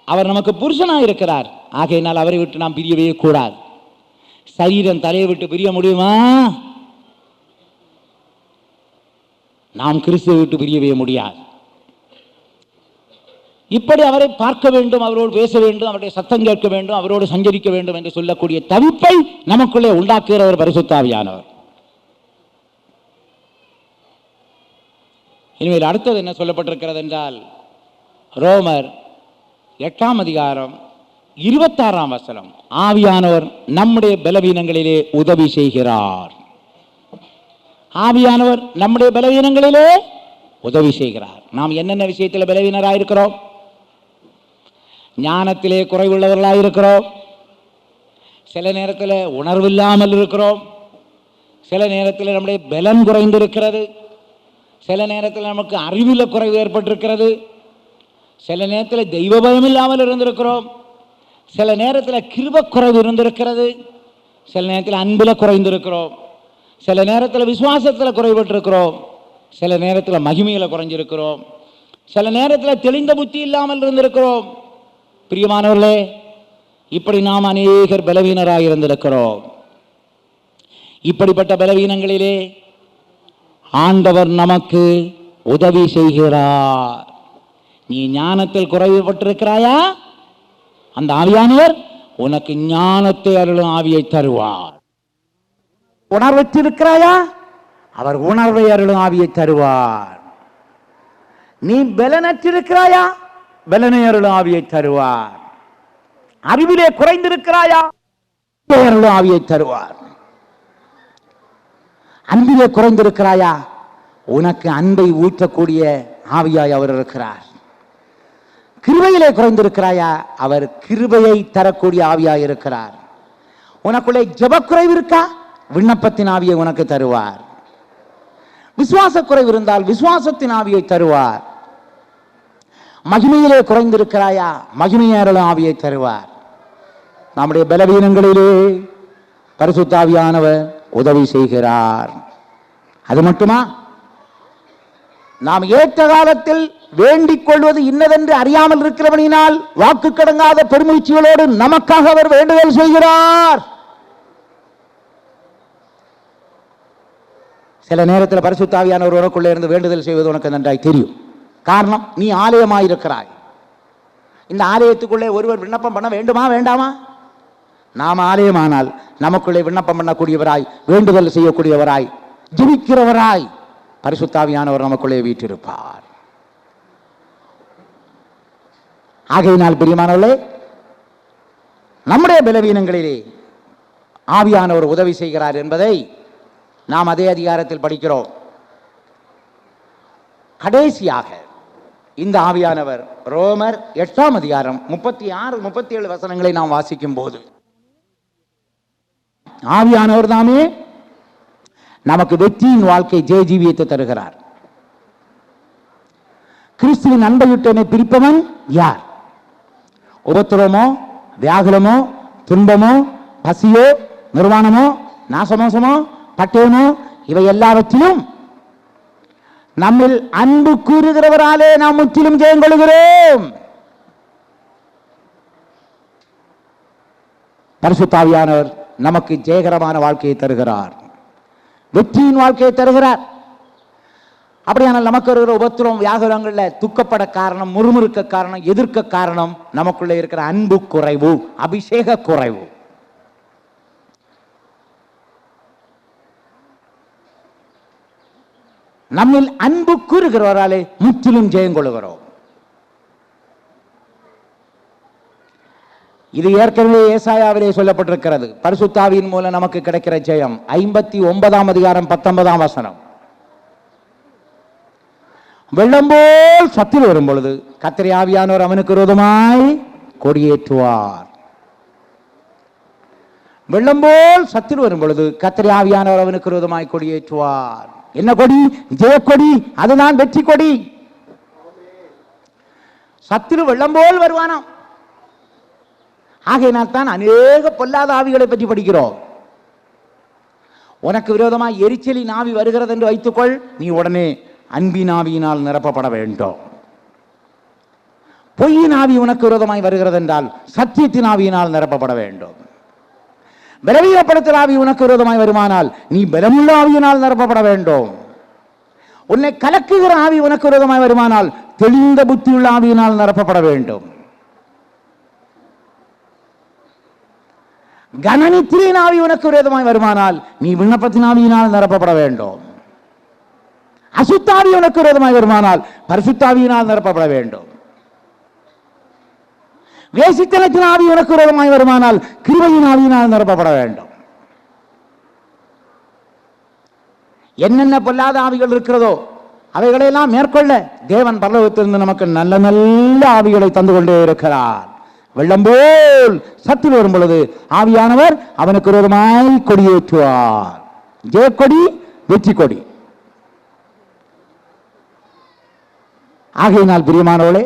அவர் நமக்கு புருஷனாக இருக்கிறார். ஆகையினால் அவரை விட்டு நாம் பிரியவே கூடாது. சரீரம் தலையை விட்டு பிரிய முடியுமா? நாம் கிறிஸ்துவை விட்டு பிரியவே முடியாது. இப்படி அவரை பார்க்க வேண்டும், அவரோடு பேச வேண்டும், அவருடைய சத்தம் கேட்க வேண்டும், அவரோடு சஞ்சரிக்க வேண்டும் என்று சொல்லக்கூடிய தவிப்பை நமக்குள்ளே உண்டாக்குகிறவர் பரிசுத்த ஆவியானவர். இனிமேல் அடுத்தது என்ன சொல்லப்பட்டிருக்கிறது என்றால், ரோமர் 8ஆம் அதிகாரம் 26ஆம் வசனம், ஆவியானவர் நம்முடைய பலவீனங்களிலே உதவி செய்கிறார். ஆவியானவர் நம்முடைய பலவீனங்களிலே உதவி செய்கிறார். நாம் என்னென்ன விஷயத்தில் பலவீனராயிருக்கிறோம்? ஞானத்திலே குறைவுள்ளவர்களாயிருக்கிறோம், சில நேரத்தில் உணர்வில்லாமல் இருக்கிறோம், சில நேரத்தில் நம்முடைய பலன் குறைந்திருக்கிறது, சில நேரத்தில் நமக்கு அறிவில் குறைவு ஏற்பட்டிருக்கிறது, சில நேரத்தில் தெய்வ பயம் இல்லாமல் இருந்திருக்கிறோம், சில நேரத்தில் கிருபை குறைவு இருந்திருக்கிறது, சில நேரத்தில் அன்பில் குறைந்திருக்கிறோம், சில நேரத்தில் விசுவாசத்தில் குறைபட்டிருக்கிறோம், சில நேரத்தில் மகிமையில் குறைஞ்சிருக்கிறோம், சில நேரத்தில் தெளிந்த புத்தி இல்லாமல் இருந்திருக்கிறோம். பிரியமானவர்களே, இப்படி நாம் அநேகர் பலவீனராக இருந்திருக்கிறோம். இப்படிப்பட்ட பலவீனங்களிலே ஆண்டவர் நமக்கு உதவி செய்கிறார். நீ ஞானத்தில் குறைவுபட்டிருக்கிறாயா? அந்த ஆவியானவர் உனக்கு ஞானத்தை அருளும் ஆவியை தருவார். உணர்வற்றிருக்கிறாயா? அவர் உணர்வை அருளும் ஆவியை தருவார். நீ பலனற்றிருக்கிறாயா? பலனை அருளும் ஆவியை தருவார். அறிவிலே குறைந்திருக்கிறாயா? அருளும் ஆவியை தருவார். அன்பிலே குறைந்திருக்கிறாயா? உனக்கு அன்பை ஊற்றக்கூடிய ஆவியாய் அவர் இருக்கிறார். கிருபையிலே குறைந்திருக்கிறாயா? அவர் கிருபையை தரக்கூடிய ஆவியாய் இருக்கிறார். உனக்குள்ளே ஜெபக்குறைவு இருக்கா? விண்ணப்பத்தின் ஆவியை உனக்கு தருவார். விசுவாச குறைவு இருந்தால் விசுவாசத்தின் ஆவியை தருவார். மகிமையிலே குறைந்திருக்கிறாயா? மகிமையை அருளும் ஆவியை தருவார். நம்முடைய பலவீனங்களிலே பரிசுத்த ஆவியானவர் உதவி செய்கிறார். அது மட்டுமா? நாம் ஏற்ற காலத்தில் வேண்டிக் கொள்வது இன்னதென்று அறியாமல் இருக்கிறவனினால் வாக்கு கடங்காத பெருமூச்சிகளோடு நமக்காக அவர் வேண்டுதல் செய்கிறார். சில நேரத்தில் பரிசுத்த ஆவியானவர் உனக்குள்ளே இருந்து வேண்டுதல் செய்வது உனக்கு நன்றாய் தெரியும். காரணம், நீ ஆலயமாயிருக்கிறாய். இந்த ஆலயத்துக்குள்ளே ஒருவர் விண்ணப்பம் பண்ண வேண்டுமா வேண்டாமா? நாம் ஆலயமானால் நமக்குள்ளே விண்ணப்பம் பண்ணக்கூடியவராய், வேண்டுதல் செய்யக்கூடியவராய், ஜெபிக்கிறவராய் பரிசுத்த ஆவியானவர் நமக்குள்ளே வீற்றிருப்பார். ஆகையினால் பிரியமானவர்களே, நம்முடைய பலவீனங்களிலே ஆவியானவர் உதவி செய்கிறார் என்பதை நாம் அதே அதிகாரத்தில் படிக்கிறோம். கடைசியாக இந்த ஆவியானவர் ரோமர் 8ஆம் அதிகாரம் 36, 37 வசனங்களை நாம் வாசிக்கும் போது, ஆவியானவர் தாமே நமக்கு வெற்றியின் வாழ்க்கை, ஜெய ஜீவியத்தை தருகிறார். கிறிஸ்துவின் அன்பை விட்டு என்னை பிரிப்பவன் யார்? உபத்திரமோ, வியாகுலமோ, துன்பமோ, பசியோ, நிர்வாணமோ, நாசமோசமோ, பட்டயமோ, இவை எல்லாவற்றிலும் நம்மில் அன்பு கூறுகிறவராலே நாம் முற்றிலும் ஜெயம் கொள்கிறோம். பரிசுத்த ஆவியானவர் நமக்கு ஜெயகரமான வாழ்க்கையை தருகிறார், வெற்றியின் வாழ்க்கையை தருகிறார். அப்படியானால் நமக்கு வருகிற உபத்திரம், வியாகுலங்கள்ல துக்கப்பட காரணம், முறுமுறுக்க காரணம், எதிர்க்க காரணம் நமக்குள்ளே இருக்கிற அன்பு குறைவு, அபிஷேக குறைவு. நம்மில் அன்பு கூறுகிறவராலே முற்றிலும் ஜெயம் கொள்கிறோம். இது ஏற்கனவே ஏசாயாவிலே சொல்லப்பட்டிருக்கிறது. பரிசுத்த ஆவியின் மூலம் நமக்கு கிடைக்கிற ஜெயம் 59ஆம் அதிகாரம் 19ஆம் வசனம். வெள்ளம் போல் சத்தில் வரும் பொழுது கர்த்தருடைய ஆவியானவர் அவனுக்கு விரோதமாய் கொடியேற்றுவார். வெள்ளம் போல் சத்தில் வரும் பொழுது கர்த்தருடைய ஆவியானவர் அவனுக்கு விரோதமாய் கொடியேற்றுவார். என்ன கொடி? ஜெயக்கொடி. அதுதான் வெற்றி கொடி. சத்துரு வெள்ளம் போல் வருவானாம். ஆகையினால் தான் அநேக பொல்லாத ஆவிகளை பற்றி படிக்கிறோம். உனக்கு விரோதமாக எரிச்சலின் ஆவி வருகிறது என்று வைத்துக்கொள், நீ உடனே அன்பின் ஆவியினால் நிரப்பப்பட வேண்டும். பொய்யின் ஆவி உனக்கு விரோதமாய் வருகிறது என்றால் சத்தியத்தின் ஆவியினால் நிரப்பப்பட வேண்டும். பலவீனப்படுத்துகிற ஆவி உனக்கு விரோதமாய் வருமானால் நீ பலமுள்ள ஆவியினால் நிரப்பப்பட வேண்டும். உன்னை கலக்குகிற ஆவி உனக்கு விரோதமாய் வருமானால் தெளிந்த புத்தியுள்ள ஆவியினால் நிரப்பப்பட வேண்டும். கனநித்திரையின் ஆவி உனக்கு விரோதமாய் வருமானால் நீ விண்ணப்பத்தின் ஆவியினால் நிரப்பப்பட வேண்டும். அசுத்தாவி உனக்கு விரோதமாய் வருமானால் பரிசுத்தாவியினால் நிரப்பப்பட வேண்டும். வேசித்தனத்தின் ஆவி உனக்கு விரோதமாய் வருமானால் கிருபையின் ஆவியினால் நிரப்பப்பட வேண்டும். என்னென்ன பொல்லாத ஆவிகள் இருக்கிறதோ அவைகளெல்லாம் மேற்கொள்ள தேவன் பரலோகத்திலிருந்து நமக்கு நல்ல நல்ல ஆவிகளை தந்து கொண்டே இருக்கிறார். வெள்ளம் போல் சத்து வரும் பொழுது ஆவியானவர் அவனுக்கு விரோதமாய் கொடியேற்றுவார். ஜெயக்கொடி, வெற்றி கொடி. ஆகையினால் பிரியமானவர்களே,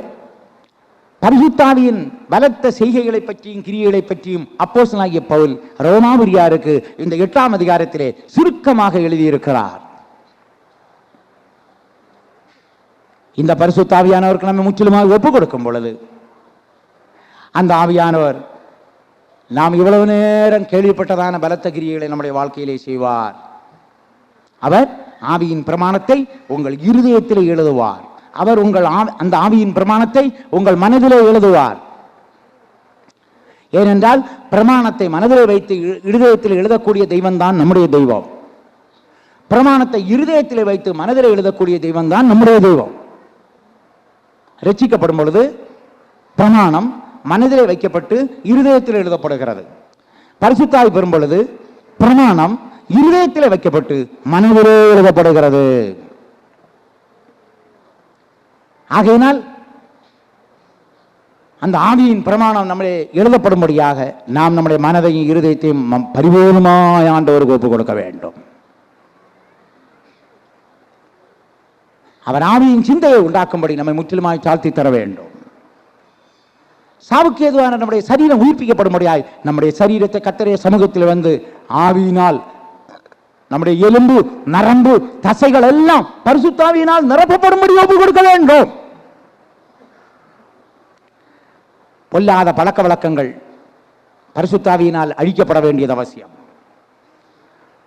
பரிசுத்தாவியின் பலத்த செய்கைகளை பற்றியும் கிரியைகளை பற்றியும் அப்போஸ்தலனாகிய பவுல் ரோமாபுரியாருக்கு இந்த 8ஆம் அதிகாரத்திலே சுருக்கமாக எழுதியிருக்கிறார். இந்த பரிசுத்த ஆவியானவருக்கு நம்ம முற்றிலுமாக ஒப்புக் கொடுக்கும் பொழுது அந்த ஆவியானவர் நாம் இவ்வளவு நேரம் கேள்விப்பட்டதான பலத்த கிரியைகளை நம்முடைய வாழ்க்கையிலே செய்வார். அவர் ஆவியின் பிரமாணத்தை உங்கள் இருதயத்திலே எழுதுவார். அவர் அந்த ஆவியின் பிரமாணத்தை உங்கள் மனதிலே எழுதுவார். ஏனென்றால் பிரமாணத்தை மனதிலே வைத்து இருதயத்தில் எழுதக்கூடிய தெய்வம் தான் நம்முடைய தெய்வம். பிரமாணத்தை இருதயத்திலே வைத்து மனதிலே எழுதக்கூடிய தெய்வம் தான் நம்முடைய தெய்வம். ரட்சிக்கப்படும் பொழுது பிரமாணம் மனதிலே வைக்கப்பட்டு இருதயத்தில் எழுதப்படுகிறது. பரிசுத்தாவி பெறும் பொழுது பிரமாணம் இருதயத்திலே வைக்கப்பட்டு மனதிலே எழுதப்படுகிறது. ஆகையினால் அந்த ஆவியின் பிரமாணம் நம்மளே எழுதப்படும்படியாக நாம் நம்முடைய மனதையும் இருதயத்தையும் பரிபூர்ணமாய் ஆண்டவருக்கு ஒப்புக் கொடுக்க வேண்டும். அவர் ஆவியின் சிந்தையை உண்டாக்கும்படி நம்மை முற்றிலுமாய் தாழ்த்தி தர வேண்டும். சாவுக்கு ஏதுவான நம்முடைய சரீரம் உயிர்ப்பிக்கப்படும்படியாய் நம்முடைய சரீரத்தை கர்த்தருடைய சமூகத்தில் வந்து ஆவியினால் நம்முடைய எலும்பு, நரம்பு, தசைகள் எல்லாம் பரிசுத்தாவியினால் நிரப்பப்படும்படி ஒப்புக் கொடுக்க வேண்டும். பொல்லாத பழக்க வழக்கங்கள் பரிசுத்தாவியினால் அழிக்கப்பட வேண்டியது அவசியம்.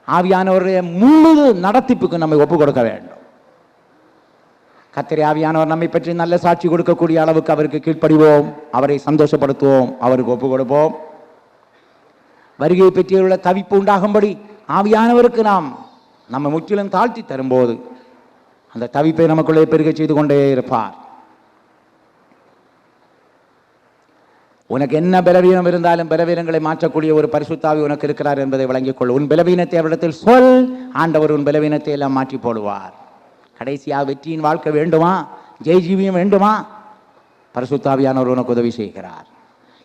ஆவியானவருடைய முழு நடத்திப்புக்கு நம்மை ஒப்புக் கொடுக்க வேண்டும். கர்த்தருடைய ஆவியானவர் நம்மை பற்றி நல்ல சாட்சி கொடுக்கக்கூடிய அளவுக்கு அவருக்கு கீழ்ப்படிவோம், அவரை சந்தோஷப்படுத்துவோம், அவருக்கு ஒப்புக் கொடுப்போம். வருகையை பற்றியுள்ள தவிப்பு உண்டாகும்படி ஆவியானவருக்கு நாம் நம்ம முற்றிலும் தாழ்த்தி தரும்போது அந்த தவிப்பை நமக்குள்ளே பெருக செய்து கொண்டே இருப்பார். உனக்கு என்ன பலவீனம் இருந்தாலும் பலவீனங்களை மாற்றக்கூடிய ஒரு பரிசுத்தாவி உனக்கு இருக்கிறார் என்பதை விளங்கிக் கொள். உன் பலவீனத்தை அவரிடத்தில் சொல், ஆண்டவர் உன் பலவீனத்தை எல்லாம் மாற்றி போடுவார். கடைசியாக வெற்றியின் வாழ்க்கை வேண்டுமா, ஜெயஜீவியம் வேண்டுமா, பரிசுத்தாவியானவர் உனக்கு உதவி செய்கிறார்.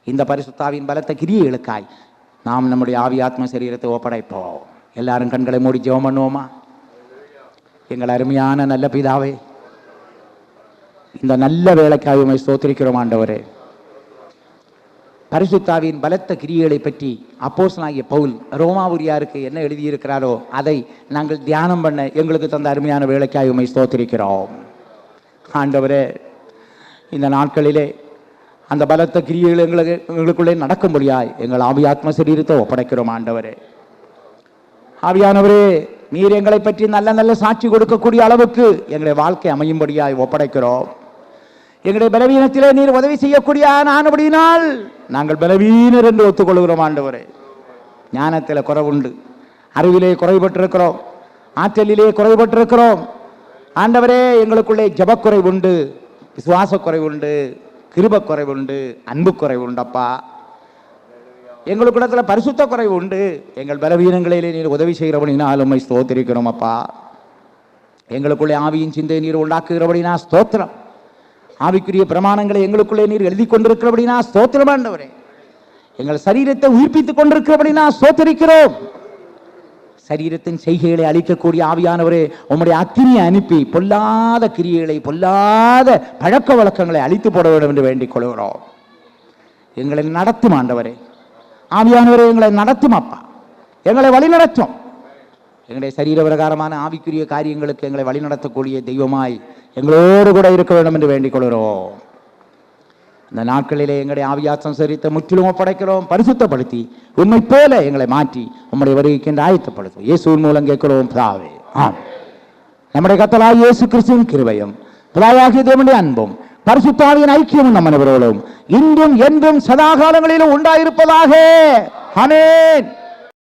இந்த பரிசுத்தாவின் பலத்த கிரியைகளுக்காய் நாம் நம்முடைய ஆவி ஆத்ம சரீரத்தை ஒப்படைப்போம். எல்லாரும் கண்களை மூடி ஜெபம் பண்ணுவோமா? எங்கள் அருமையான நல்ல பிதாவே, இந்த நல்ல வேலைக்காக உம்மை ஸ்தோத்திரிக்கிறோம் ஆண்டவரே. பரிசுத்தாவின் பலத்த கிரியைகளை பற்றி அப்போஸ்தலனாகிய பவுல் ரோமாபுரியாருக்கு என்ன எழுதியிருக்கிறாரோ அதை நாங்கள் தியானம் பண்ண எங்களுக்கு தந்த அருமையான வேலைக்காக உம்மை ஸ்தோத்திரிக்கிறோம் ஆண்டவரே. இந்த நாட்களிலே அந்த பலத்த கிரியைகள் எங்களுக்குள்ளே நடக்கும்படியாய் எங்கள் ஆவி ஆத்ம சரீரத்தை ஒப்படைக்கிறோம் ஆண்டவரே. ஆவியானவரே, நீர் எங்களை பற்றி நல்ல நல்ல சாட்சி கொடுக்கக்கூடிய அளவுக்கு எங்களுடைய வாழ்க்கை அமையும்படியாய் ஒப்படைக்கிறோம். எங்களுடைய பலவீனத்திலே நீர் உதவி செய்யக்கூடிய ஆனபடியினால் நாங்கள் பலவீனர் என்று ஒத்துக்கொள்கிறோம் ஆண்டவரே. ஞானத்தில் குறைவுண்டு, அறிவிலே குறைபட்டிருக்கிறோம், ஆற்றலிலே குறைபட்டிருக்கிறோம் ஆண்டவரே. எங்களுக்குள்ளே ஜபக்குறைவுண்டு, விசுவாச குறைவுண்டு, கிருப குறைவுண்டு, அன்பு குறைவுண்டப்பா. எங்களுக்குள்ளத்தில் பரிசுத்த குறைவு உண்டு. எங்கள் பலவீனங்களிலே நீர் உதவி செய்கிறபடினால் உம்மை ஸ்தோத்திரிக்கிறோம் அப்பா. எங்களுக்குள்ளே ஆவியின் சிந்தை நீர் உண்டாக்குகிறபடினா ஸ்தோத்திரம். ஆவிக்குரிய பிரமாணங்களை எங்களுக்குள்ளே நீர் எழுதி கொண்டிருக்கிறபடினா ஸ்தோத்திரம் ஆண்டவரே. எங்கள் சரீரத்தை உயிர்ப்பித்துக் கொண்டிருக்கிறபடினா ஸ்தோத்திரிக்கிறோம். சரீரத்தின் செய்கைகளை அளிக்கக்கூடிய ஆவியானவரே, உம்முடைய அக்கினியை அனுப்பி பொல்லாத கிரியைகளை, பொல்லாத பழக்க வழக்கங்களை அழித்து போட வேண்டும் என்று வேண்டிக் கொள்கிறோம். எங்களை நடத்தும் ஆண்டவரே. ஆவியானவரே, எங்களை நடத்தும் அப்பா. எங்களை வழிநடத்தும். எங்களுடைய சரீர பிரகாரமான ஆவிக்குரிய காரியங்களுக்கு எங்களை வழிநடத்தக்கூடிய தெய்வமாய் எங்களோடு கூட இருக்க வேண்டும் என்று வேண்டிக் கொள்கிறோம். இந்த நாட்களிலே எங்களுடைய ஆவியாத்ம சரீரத்தை முற்றிலும் ஒப்படைக்கிறோம். பரிசுத்தப்படுத்தி உண்மை போல எங்களை மாற்றி உம்முடைய வருகைக்கு ஆயத்தப்படுத்தும். இயேசுவின் மூலம் கேட்கிறோம் பிதாவே, ஆமென். நம்முடைய கர்த்தராகிய இயேசு கிறிஸ்துவின் கிருபையும் பிதாவாகிய தேவனுடைய அன்பும் பரிசுத்தாவியின் ஐக்கியமும் நம்ம அனைவரோடும் இன்றும் என்றும் சதா காலங்களிலும் உண்டாயிருப்பதாக. ஆமென்.